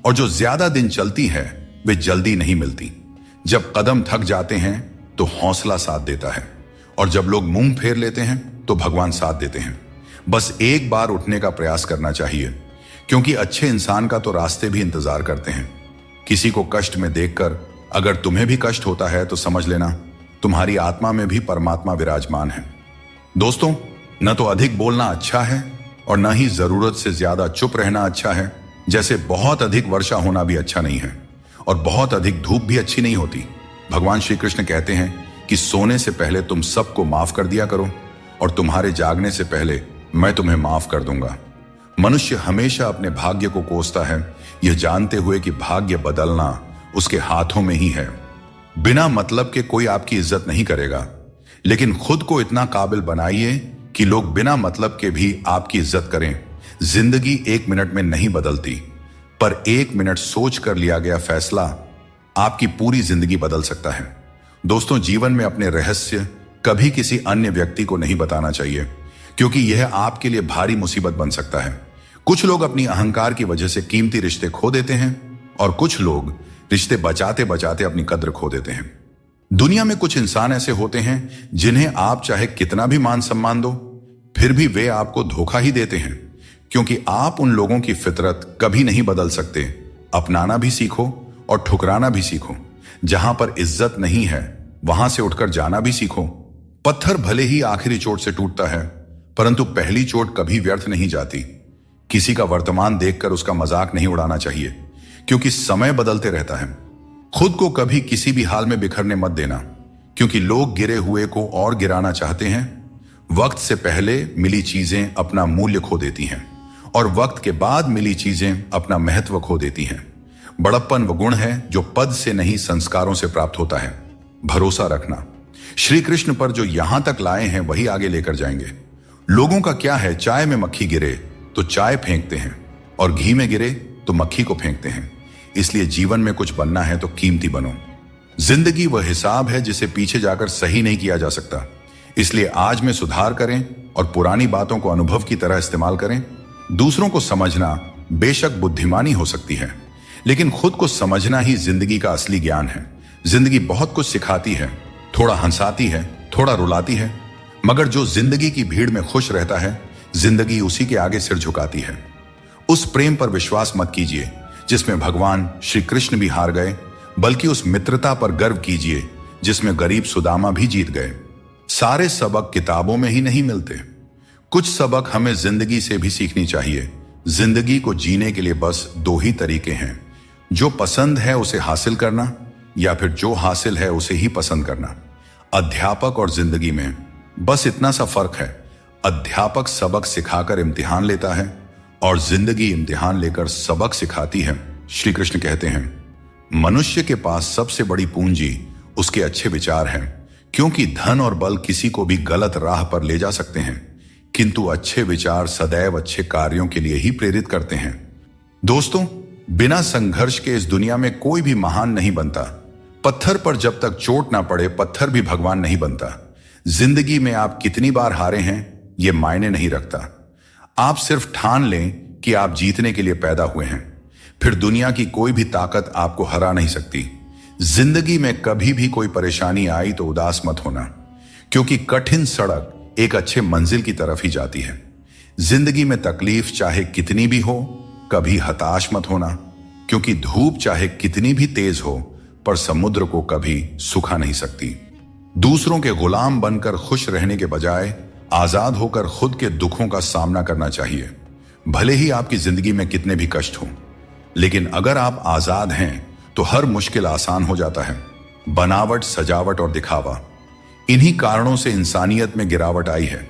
और जो ज्यादा दिन चलती है वे जल्दी नहीं मिलती। जब कदम थक जाते हैं तो हौसला साथ देता है और जब लोग मुंह फेर लेते हैं तो भगवान साथ देते हैं। बस एक बार उठने का प्रयास करना चाहिए, क्योंकि अच्छे इंसान का तो रास्ते भी इंतजार करते हैं। किसी को कष्ट में देखकर अगर तुम्हें भी कष्ट होता है तो समझ लेना तुम्हारी आत्मा में भी परमात्मा विराजमान है। दोस्तों, न तो अधिक बोलना अच्छा है और न ही जरूरत से ज्यादा चुप रहना अच्छा है। जैसे बहुत अधिक वर्षा होना भी अच्छा नहीं है और बहुत अधिक धूप भी अच्छी नहीं होती। भगवान श्री कृष्ण कहते हैं कि सोने से पहले तुम सबको माफ कर दिया करो और तुम्हारे जागने से पहले मैं तुम्हें माफ कर दूंगा। मनुष्य हमेशा अपने भाग्य को कोसता है, यह जानते हुए कि भाग्य बदलना उसके हाथों में ही है। बिना मतलब के कोई आपकी इज्जत नहीं करेगा, लेकिन खुद को इतना काबिल बनाइए कि लोग बिना मतलब के भी आपकी इज्जत करें। जिंदगी 1 मिनट में नहीं बदलती, पर 1 मिनट सोच कर लिया गया फैसला आपकी पूरी जिंदगी बदल सकता है। दोस्तों, जीवन में अपने रहस्य कभी किसी अन्य व्यक्ति को नहीं बताना चाहिए, क्योंकि यह आपके लिए भारी मुसीबत बन सकता है। कुछ लोग अपनी अहंकार की वजह से कीमती रिश्ते खो देते हैं और कुछ लोग रिश्ते बचाते बचाते अपनी कद्र खो देते हैं। दुनिया में कुछ इंसान ऐसे होते हैं जिन्हें आप चाहे कितना भी मान सम्मान दो, फिर भी वे आपको धोखा ही देते हैं, क्योंकि आप उन लोगों की फितरत कभी नहीं बदल सकते। अपनाना भी सीखो और ठुकराना भी सीखो। जहां पर इज्जत नहीं है वहां से उठकर जाना भी सीखो। पत्थर भले ही आखिरी चोट से टूटता है, परंतु पहली चोट कभी व्यर्थ नहीं जाती। किसी का वर्तमान देखकर उसका मजाक नहीं उड़ाना चाहिए, क्योंकि समय बदलते रहता है। खुद को कभी किसी भी हाल में बिखरने मत देना, क्योंकि लोग गिरे हुए को और गिराना चाहते हैं। वक्त से पहले मिली चीजें अपना मूल्य खो देती हैं और वक्त के बाद मिली चीजें अपना महत्व खो देती हैं। बड़प्पन वो गुण है जो पद से नहीं संस्कारों से प्राप्त होता है। भरोसा रखना, श्री कृष्ण पर जो यहां तक लाए हैं वही आगे लेकर जाएंगे। लोगों का क्या है, चाय में मक्खी गिरे तो चाय फेंकते हैं और घी में गिरे तो मक्खी को फेंकते हैं। इसलिए जीवन में कुछ बनना है तो कीमती बनो। जिंदगी वह हिसाब है जिसे पीछे जाकर सही नहीं किया जा सकता। इसलिए आज में सुधार करें और पुरानी बातों को अनुभव की तरह इस्तेमाल करें। दूसरों को समझना बेशक बुद्धिमानी हो सकती है, लेकिन खुद को समझना ही जिंदगी का असली ज्ञान है। जिंदगी बहुत कुछ सिखाती है, थोड़ा हंसाती है, थोड़ा रुलाती है, मगर जो जिंदगी की भीड़ में खुश रहता है, जिंदगी उसी के आगे सिर झुकाती है। उस प्रेम पर विश्वास मत कीजिए जिसमें भगवान श्री कृष्ण भी हार गए, बल्कि उस मित्रता पर गर्व कीजिए जिसमें गरीब सुदामा भी जीत गए। सारे सबक किताबों में ही नहीं मिलते, कुछ सबक हमें जिंदगी से भी सीखनी चाहिए। जिंदगी को जीने के लिए बस 2 ही तरीके हैं, जो पसंद है उसे हासिल करना या फिर जो हासिल है उसे ही पसंद करना। अध्यापक और जिंदगी में बस इतना सा फर्क है, अध्यापक सबक सिखाकर इम्तिहान लेता है और जिंदगी इम्तिहान लेकर सबक सिखाती है। श्री कृष्ण कहते हैं, मनुष्य के पास सबसे बड़ी पूंजी उसके अच्छे विचार हैं, क्योंकि धन और बल किसी को भी गलत राह पर ले जा सकते हैं, किंतु अच्छे विचार सदैव अच्छे कार्यों के लिए ही प्रेरित करते हैं। दोस्तों, बिना संघर्ष के इस दुनिया में कोई भी महान नहीं बनता। पत्थर पर जब तक चोट ना पड़े, पत्थर भी भगवान नहीं बनता। जिंदगी में आप कितनी बार हारे हैं यह मायने नहीं रखता। आप सिर्फ ठान लें कि आप जीतने के लिए पैदा हुए हैं, फिर दुनिया की कोई भी ताकत आपको हरा नहीं सकती। जिंदगी में कभी भी कोई परेशानी आई तो उदास मत होना, क्योंकि कठिन सड़क एक अच्छे मंजिल की तरफ ही जाती है। जिंदगी में तकलीफ चाहे कितनी भी हो, कभी हताश मत होना, क्योंकि धूप चाहे कितनी भी तेज हो पर समुद्र को कभी सुखा नहीं सकती। दूसरों के गुलाम बनकर खुश रहने के बजाय आजाद होकर खुद के दुखों का सामना करना चाहिए। भले ही आपकी जिंदगी में कितने भी कष्ट हों, लेकिन अगर आप आजाद हैं तो हर मुश्किल आसान हो जाता है। बनावट, सजावट और दिखावा, इन्हीं कारणों से इंसानियत में गिरावट आई है।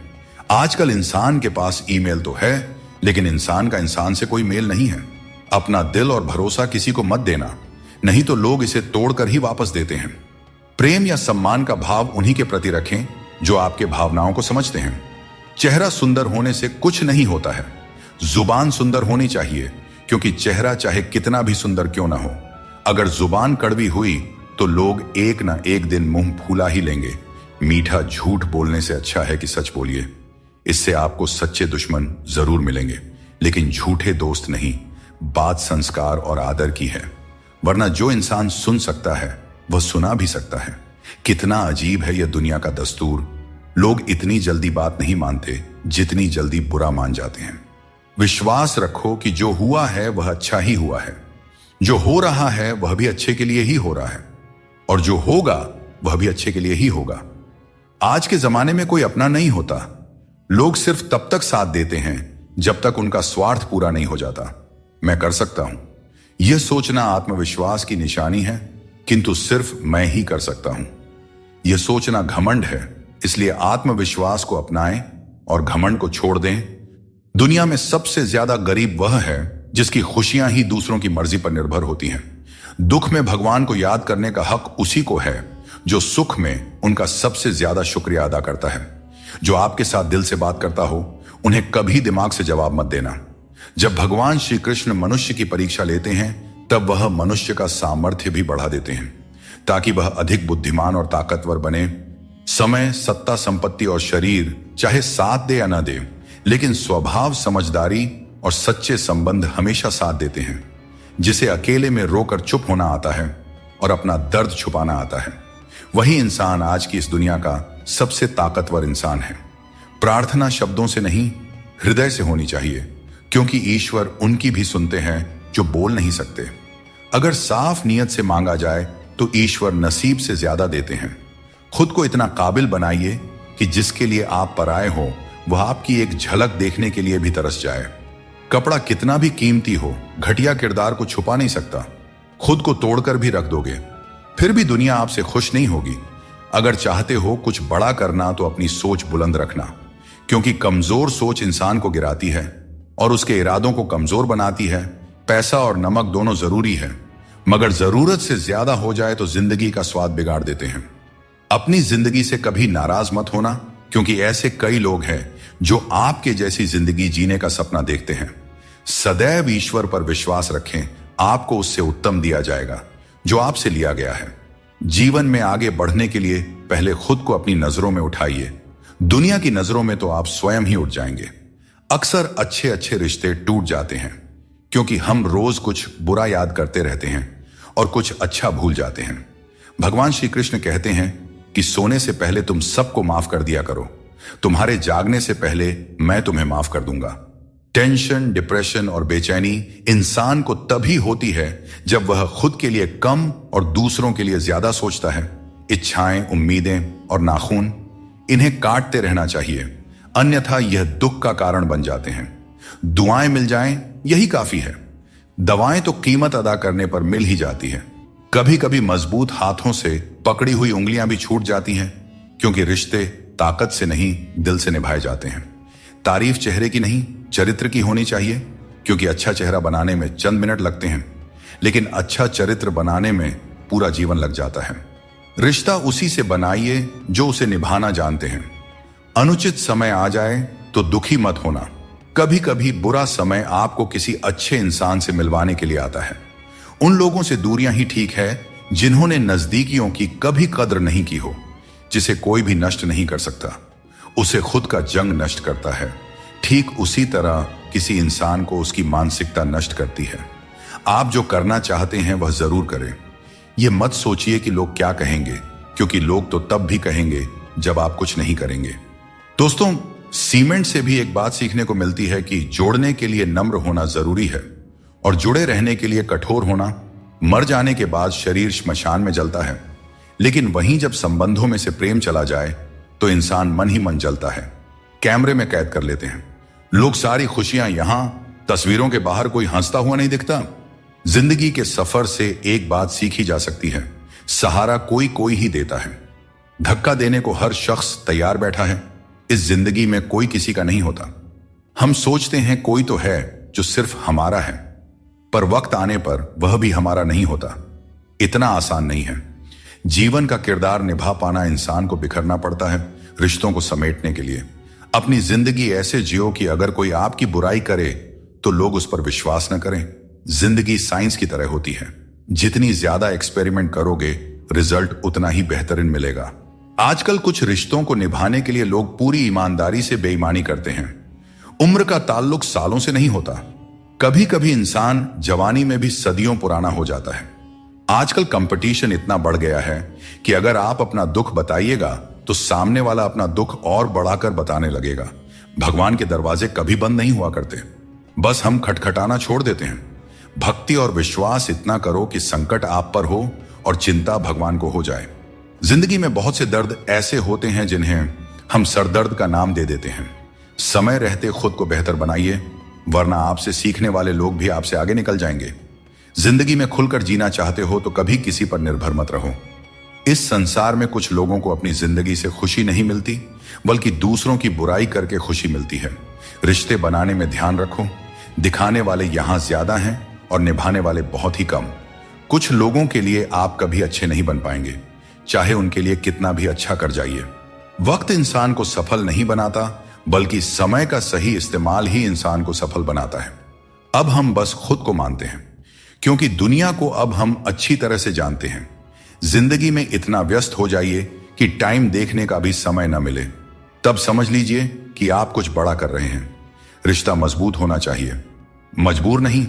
आजकल इंसान के पास ईमेल तो है, लेकिन इंसान का इंसान से कोई मेल नहीं है। अपना दिल और भरोसा किसी को मत देना, नहीं तो लोग इसे तोड़कर ही वापस देते हैं। प्रेम या सम्मान का भाव उन्हीं के प्रति रखें जो आपके भावनाओं को समझते हैं। चेहरा सुंदर होने से कुछ नहीं होता है, जुबान सुंदर होनी चाहिए, क्योंकि चेहरा चाहे कितना भी सुंदर क्यों ना हो, अगर जुबान कड़वी हुई तो लोग एक ना एक दिन मुंह फूला ही लेंगे, मीठा झूठ बोलने से अच्छा है कि सच बोलिए। इससे आपको सच्चे दुश्मन जरूर मिलेंगे, लेकिन झूठे दोस्त नहीं। बात संस्कार और आदर की है, वरना जो इंसान सुन सकता है वह सुना भी सकता है। कितना अजीब है यह दुनिया का दस्तूर। लोग इतनी जल्दी बात नहीं मानते जितनी जल्दी बुरा मान जाते हैं। विश्वास रखो कि जो हुआ है वह अच्छा ही हुआ है, जो हो रहा है वह भी अच्छे के लिए ही हो रहा है, और जो होगा वह भी अच्छे के लिए ही होगा। आज के जमाने में कोई अपना नहीं होता। लोग सिर्फ तब तक साथ देते हैं जब तक उनका स्वार्थ पूरा नहीं हो जाता। मैं कर सकता हूं, यह सोचना आत्मविश्वास की निशानी है, किंतु सिर्फ मैं ही कर सकता हूं। यह सोचना घमंड है, इसलिए आत्मविश्वास को अपनाएं और घमंड को छोड़ दें। दुनिया में सबसे ज्यादा गरीब वह है जिसकी खुशियां ही दूसरों की मर्जी पर निर्भर होती हैं। दुख में भगवान को याद करने का हक उसी को है जो सुख में उनका सबसे ज्यादा शुक्रिया अदा करता है। जो आपके साथ दिल से बात करता हो उन्हें कभी दिमाग से जवाब मत देना। जब भगवान श्री कृष्ण मनुष्य की परीक्षा लेते हैं तब वह मनुष्य का सामर्थ्य भी बढ़ा देते हैं ताकि वह अधिक बुद्धिमान और ताकतवर बने। समय, सत्ता, संपत्ति और शरीर चाहे साथ दे या न दे, लेकिन स्वभाव, समझदारी और सच्चे संबंध हमेशा साथ देते हैं। जिसे अकेले में रोकर चुप होना आता है और अपना दर्द छुपाना आता है, वही इंसान आज की इस दुनिया का सबसे ताकतवर इंसान है। प्रार्थना शब्दों से नहीं, हृदय से होनी चाहिए, क्योंकि ईश्वर उनकी भी सुनते हैं जो बोल नहीं सकते। अगर साफ नीयत से मांगा जाए तो ईश्वर नसीब से ज्यादा देते हैं। खुद को इतना काबिल बनाइए कि जिसके लिए आप पराए हो वह आपकी एक झलक देखने के लिए भी तरस जाए। कपड़ा कितना भी कीमती हो, घटिया किरदार को छुपा नहीं सकता। खुद को तोड़कर भी रख दोगे, फिर भी दुनिया आपसे खुश नहीं होगी। अगर चाहते हो कुछ बड़ा करना तो अपनी सोच बुलंद रखना, क्योंकि कमजोर सोच इंसान को गिराती है और उसके इरादों को कमजोर बनाती है। पैसा और नमक दोनों जरूरी है, मगर जरूरत से ज्यादा हो जाए तो जिंदगी का स्वाद बिगाड़ देते हैं। अपनी जिंदगी से कभी नाराज मत होना, क्योंकि ऐसे कई लोग हैं जो आपके जैसी जिंदगी जीने का सपना देखते हैं। सदैव ईश्वर पर विश्वास रखें, आपको उससे उत्तम दिया जाएगा जो आपसे लिया गया है। जीवन में आगे बढ़ने के लिए पहले खुद को अपनी नजरों में उठाइए। दुनिया की नजरों में तो आप स्वयं ही उठ जाएंगे। अक्सर अच्छे अच्छे रिश्ते टूट जाते हैं क्योंकि हम रोज कुछ बुरा याद करते रहते हैं और कुछ अच्छा भूल जाते हैं। भगवान श्री कृष्ण कहते हैं कि सोने से पहले तुम सबको माफ कर दिया करो, तुम्हारे जागने से पहले मैं तुम्हें माफ कर दूंगा। टेंशन, डिप्रेशन और बेचैनी इंसान को तभी होती है जब वह खुद के लिए कम और दूसरों के लिए ज्यादा सोचता है। इच्छाएं, उम्मीदें और नाखून, इन्हें काटते रहना चाहिए, अन्यथा यह दुख का कारण बन जाते हैं। दुआएं मिल जाएं यही काफी है। दवाएं तो कीमत अदा करने पर मिल ही जाती है। कभी कभी मजबूत हाथों से पकड़ी हुई उंगलियां भी छूट जाती हैं, क्योंकि रिश्ते ताकत से नहीं दिल से निभाए जाते हैं। तारीफ चेहरे की नहीं चरित्र की होनी चाहिए, क्योंकि अच्छा चेहरा बनाने में चंद मिनट लगते हैं, लेकिन अच्छा चरित्र बनाने में पूरा जीवन लग जाता है। रिश्ता उसी से बनाइए जो उसे निभाना जानते हैं। अनुचित समय आ जाए तो दुखी मत होना। कभी कभी बुरा समय आपको किसी अच्छे इंसान से मिलवाने के लिए आता है। उन लोगों से दूरियां ही ठीक है जिन्होंने नजदीकियों की कभी कद्र नहीं की हो। जिसे कोई भी नष्ट नहीं कर सकता, उसे खुद का जंग नष्ट करता है। ठीक उसी तरह किसी इंसान को उसकी मानसिकता नष्ट करती है। आप जो करना चाहते हैं वह जरूर करें। यह मत सोचिए कि लोग क्या कहेंगे, क्योंकि लोग तो तब भी कहेंगे जब आप कुछ नहीं करेंगे। दोस्तों, सीमेंट से भी एक बात सीखने को मिलती है कि जोड़ने के लिए नम्र होना जरूरी है और जुड़े रहने के लिए कठोर होना। मर जाने के बाद शरीर श्मशान में जलता है, लेकिन वहीं जब संबंधों में से प्रेम चला जाए तो इंसान मन ही मन जलता है, कैमरे में कैद कर लेते हैं। लोग सारी खुशियां यहां, तस्वीरों के बाहर कोई हंसता हुआ नहीं दिखता। जिंदगी के सफर से एक बात सीखी जा सकती है, सहारा कोई कोई ही देता है। धक्का देने को हर शख्स तैयार बैठा है। इस जिंदगी में कोई किसी का नहीं होता। हम सोचते हैं कोई तो है जो सिर्फ हमारा है, पर वक्त आने पर वह भी हमारा नहीं होता। इतना आसान नहीं है। जीवन का किरदार निभा पाना इंसान को बिखरना पड़ता है रिश्तों को समेटने के लिए। अपनी जिंदगी ऐसे जियो कि अगर कोई आपकी बुराई करे तो लोग उस पर विश्वास न करें। जिंदगी साइंस की तरह होती है। जितनी ज्यादा एक्सपेरिमेंट करोगे, रिजल्ट उतना ही बेहतरीन मिलेगा। आजकल कुछ रिश्तों को निभाने के लिए लोग पूरी ईमानदारी से बेईमानी करते हैं। उम्र का ताल्लुक सालों से नहीं होता। कभी कभी इंसान जवानी में भी सदियों पुराना हो जाता है। आजकल कंपटीशन इतना बढ़ गया है कि अगर आप अपना दुख बताइएगा तो सामने वाला अपना दुख और बढ़ाकर बताने लगेगा। भगवान के दरवाजे कभी बंद नहीं हुआ करते, बस हम खटखटाना छोड़ देते हैं। भक्ति और विश्वास इतना करो कि संकट आप पर हो और चिंता भगवान को हो जाए। जिंदगी में बहुत से दर्द ऐसे होते हैं जिन्हें हम सरदर्द का नाम दे देते हैं। समय रहते खुद को बेहतर बनाइए, वरना आपसे सीखने वाले लोग भी आपसे आगे निकल जाएंगे। जिंदगी में खुलकर जीना चाहते हो तो कभी किसी पर निर्भर मत रहो। इस संसार में कुछ लोगों को अपनी जिंदगी से खुशी नहीं मिलती, बल्कि दूसरों की बुराई करके खुशी मिलती है। रिश्ते बनाने में ध्यान रखो, दिखाने वाले यहां ज्यादा हैं और निभाने वाले बहुत ही कम। कुछ लोगों के लिए आप कभी अच्छे नहीं बन पाएंगे, चाहे उनके लिए कितना भी अच्छा कर जाइए। वक्त इंसान को सफल नहीं बनाता, बल्कि समय का सही इस्तेमाल ही इंसान को सफल बनाता है। अब हम बस खुद को मानते हैं, क्योंकि दुनिया को अब हम अच्छी तरह से जानते हैं। जिंदगी में इतना व्यस्त हो जाइए कि टाइम देखने का भी समय न मिले, तब समझ लीजिए कि आप कुछ बड़ा कर रहे हैं। रिश्ता मजबूत होना चाहिए, मजबूर नहीं।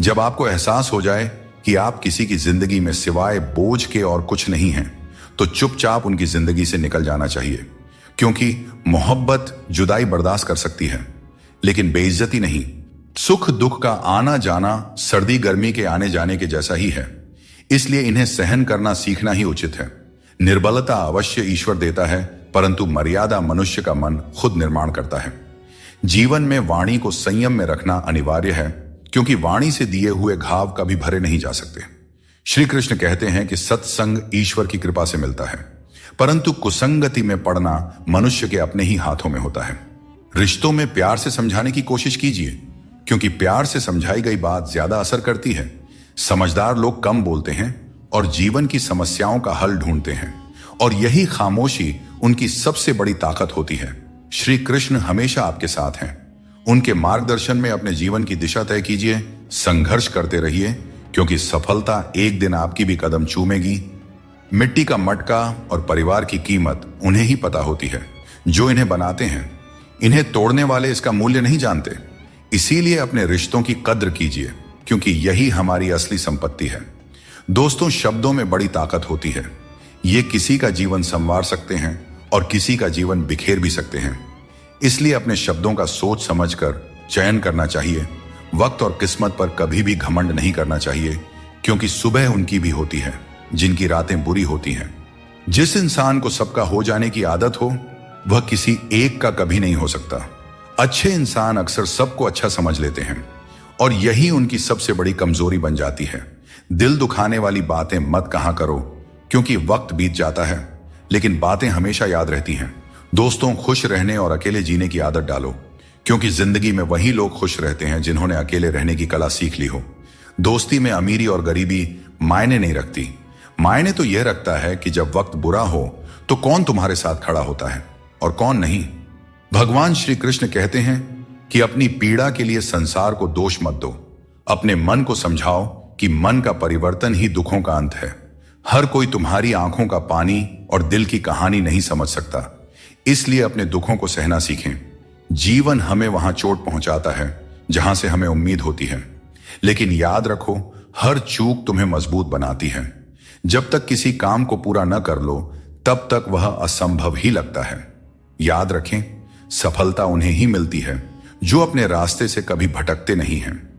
जब आपको एहसास हो जाए कि आप किसी की जिंदगी में सिवाय बोझ के और कुछ नहीं हैं, तो चुपचाप उनकी जिंदगी से निकल जाना चाहिए। क्योंकि मोहब्बत जुदाई बर्दाश्त कर सकती है, लेकिन बेइज्जती नहीं। सुख दुख का आना जाना सर्दी गर्मी के आने जाने के जैसा ही है, इसलिए इन्हें सहन करना सीखना ही उचित है। निर्बलता अवश्य ईश्वर देता है, परंतु मर्यादा मनुष्य का मन खुद निर्माण करता है। जीवन में वाणी को संयम में रखना अनिवार्य है, क्योंकि वाणी से दिए हुए घाव कभी भरे नहीं जा सकते। श्री कृष्ण कहते हैं कि सत्संग ईश्वर की कृपा से मिलता है, परंतु कुसंगति में पड़ना मनुष्य के अपने ही हाथों में होता है। रिश्तों में प्यार से समझाने की कोशिश कीजिए, क्योंकि प्यार से समझाई गई बात ज्यादा असर करती है। समझदार लोग कम बोलते हैं और जीवन की समस्याओं का हल ढूंढते हैं, और यही खामोशी उनकी सबसे बड़ी ताकत होती है। श्री कृष्ण हमेशा आपके साथ हैं। उनके मार्गदर्शन में अपने जीवन की दिशा तय कीजिए, संघर्ष करते रहिए, क्योंकि सफलता एक दिन आपकी भी कदम चूमेगी। मिट्टी का मटका और परिवार की कीमत उन्हें ही पता होती है जो इन्हें बनाते हैं। इन्हें तोड़ने वाले इसका मूल्य नहीं जानते। इसीलिए अपने रिश्तों की कद्र कीजिए, क्योंकि यही हमारी असली संपत्ति है। दोस्तों, शब्दों में बड़ी ताकत होती है। ये किसी का जीवन संवार सकते हैं और किसी का जीवन बिखेर भी सकते हैं। इसलिए अपने शब्दों का सोच समझकर चयन करना चाहिए। वक्त और किस्मत पर कभी भी घमंड नहीं करना चाहिए, क्योंकि सुबह उनकी भी होती है जिनकी रातें बुरी होती हैं। जिस इंसान को सबका हो जाने की आदत हो, वह किसी एक का कभी नहीं हो सकता। अच्छे इंसान अक्सर सबको अच्छा समझ लेते हैं, और यही उनकी सबसे बड़ी कमजोरी बन जाती है। दिल दुखाने वाली बातें मत कहा करो, क्योंकि वक्त बीत जाता है, लेकिन बातें हमेशा याद रहती हैं। दोस्तों, खुश रहने और अकेले जीने की आदत डालो, क्योंकि जिंदगी में वही लोग खुश रहते हैं जिन्होंने अकेले रहने की कला सीख ली हो। दोस्ती में अमीरी और गरीबी मायने नहीं रखती। मायने तो यह रखता है कि जब वक्त बुरा हो तो कौन तुम्हारे साथ खड़ा होता है और कौन नहीं। भगवान श्री कृष्ण कहते हैं कि अपनी पीड़ा के लिए संसार को दोष मत दो। अपने मन को समझाओ कि मन का परिवर्तन ही दुखों का अंत है। हर कोई तुम्हारी आंखों का पानी और दिल की कहानी नहीं समझ सकता, इसलिए अपने दुखों को सहना सीखें। जीवन हमें वहां चोट पहुंचाता है जहां से हमें उम्मीद होती है, लेकिन याद रखो, हर चूक तुम्हें मजबूत बनाती है। जब तक किसी काम को पूरा न कर लो, तब तक वह असंभव ही लगता है। याद रखें, सफलता उन्हें ही मिलती है जो अपने रास्ते से कभी भटकते नहीं हैं।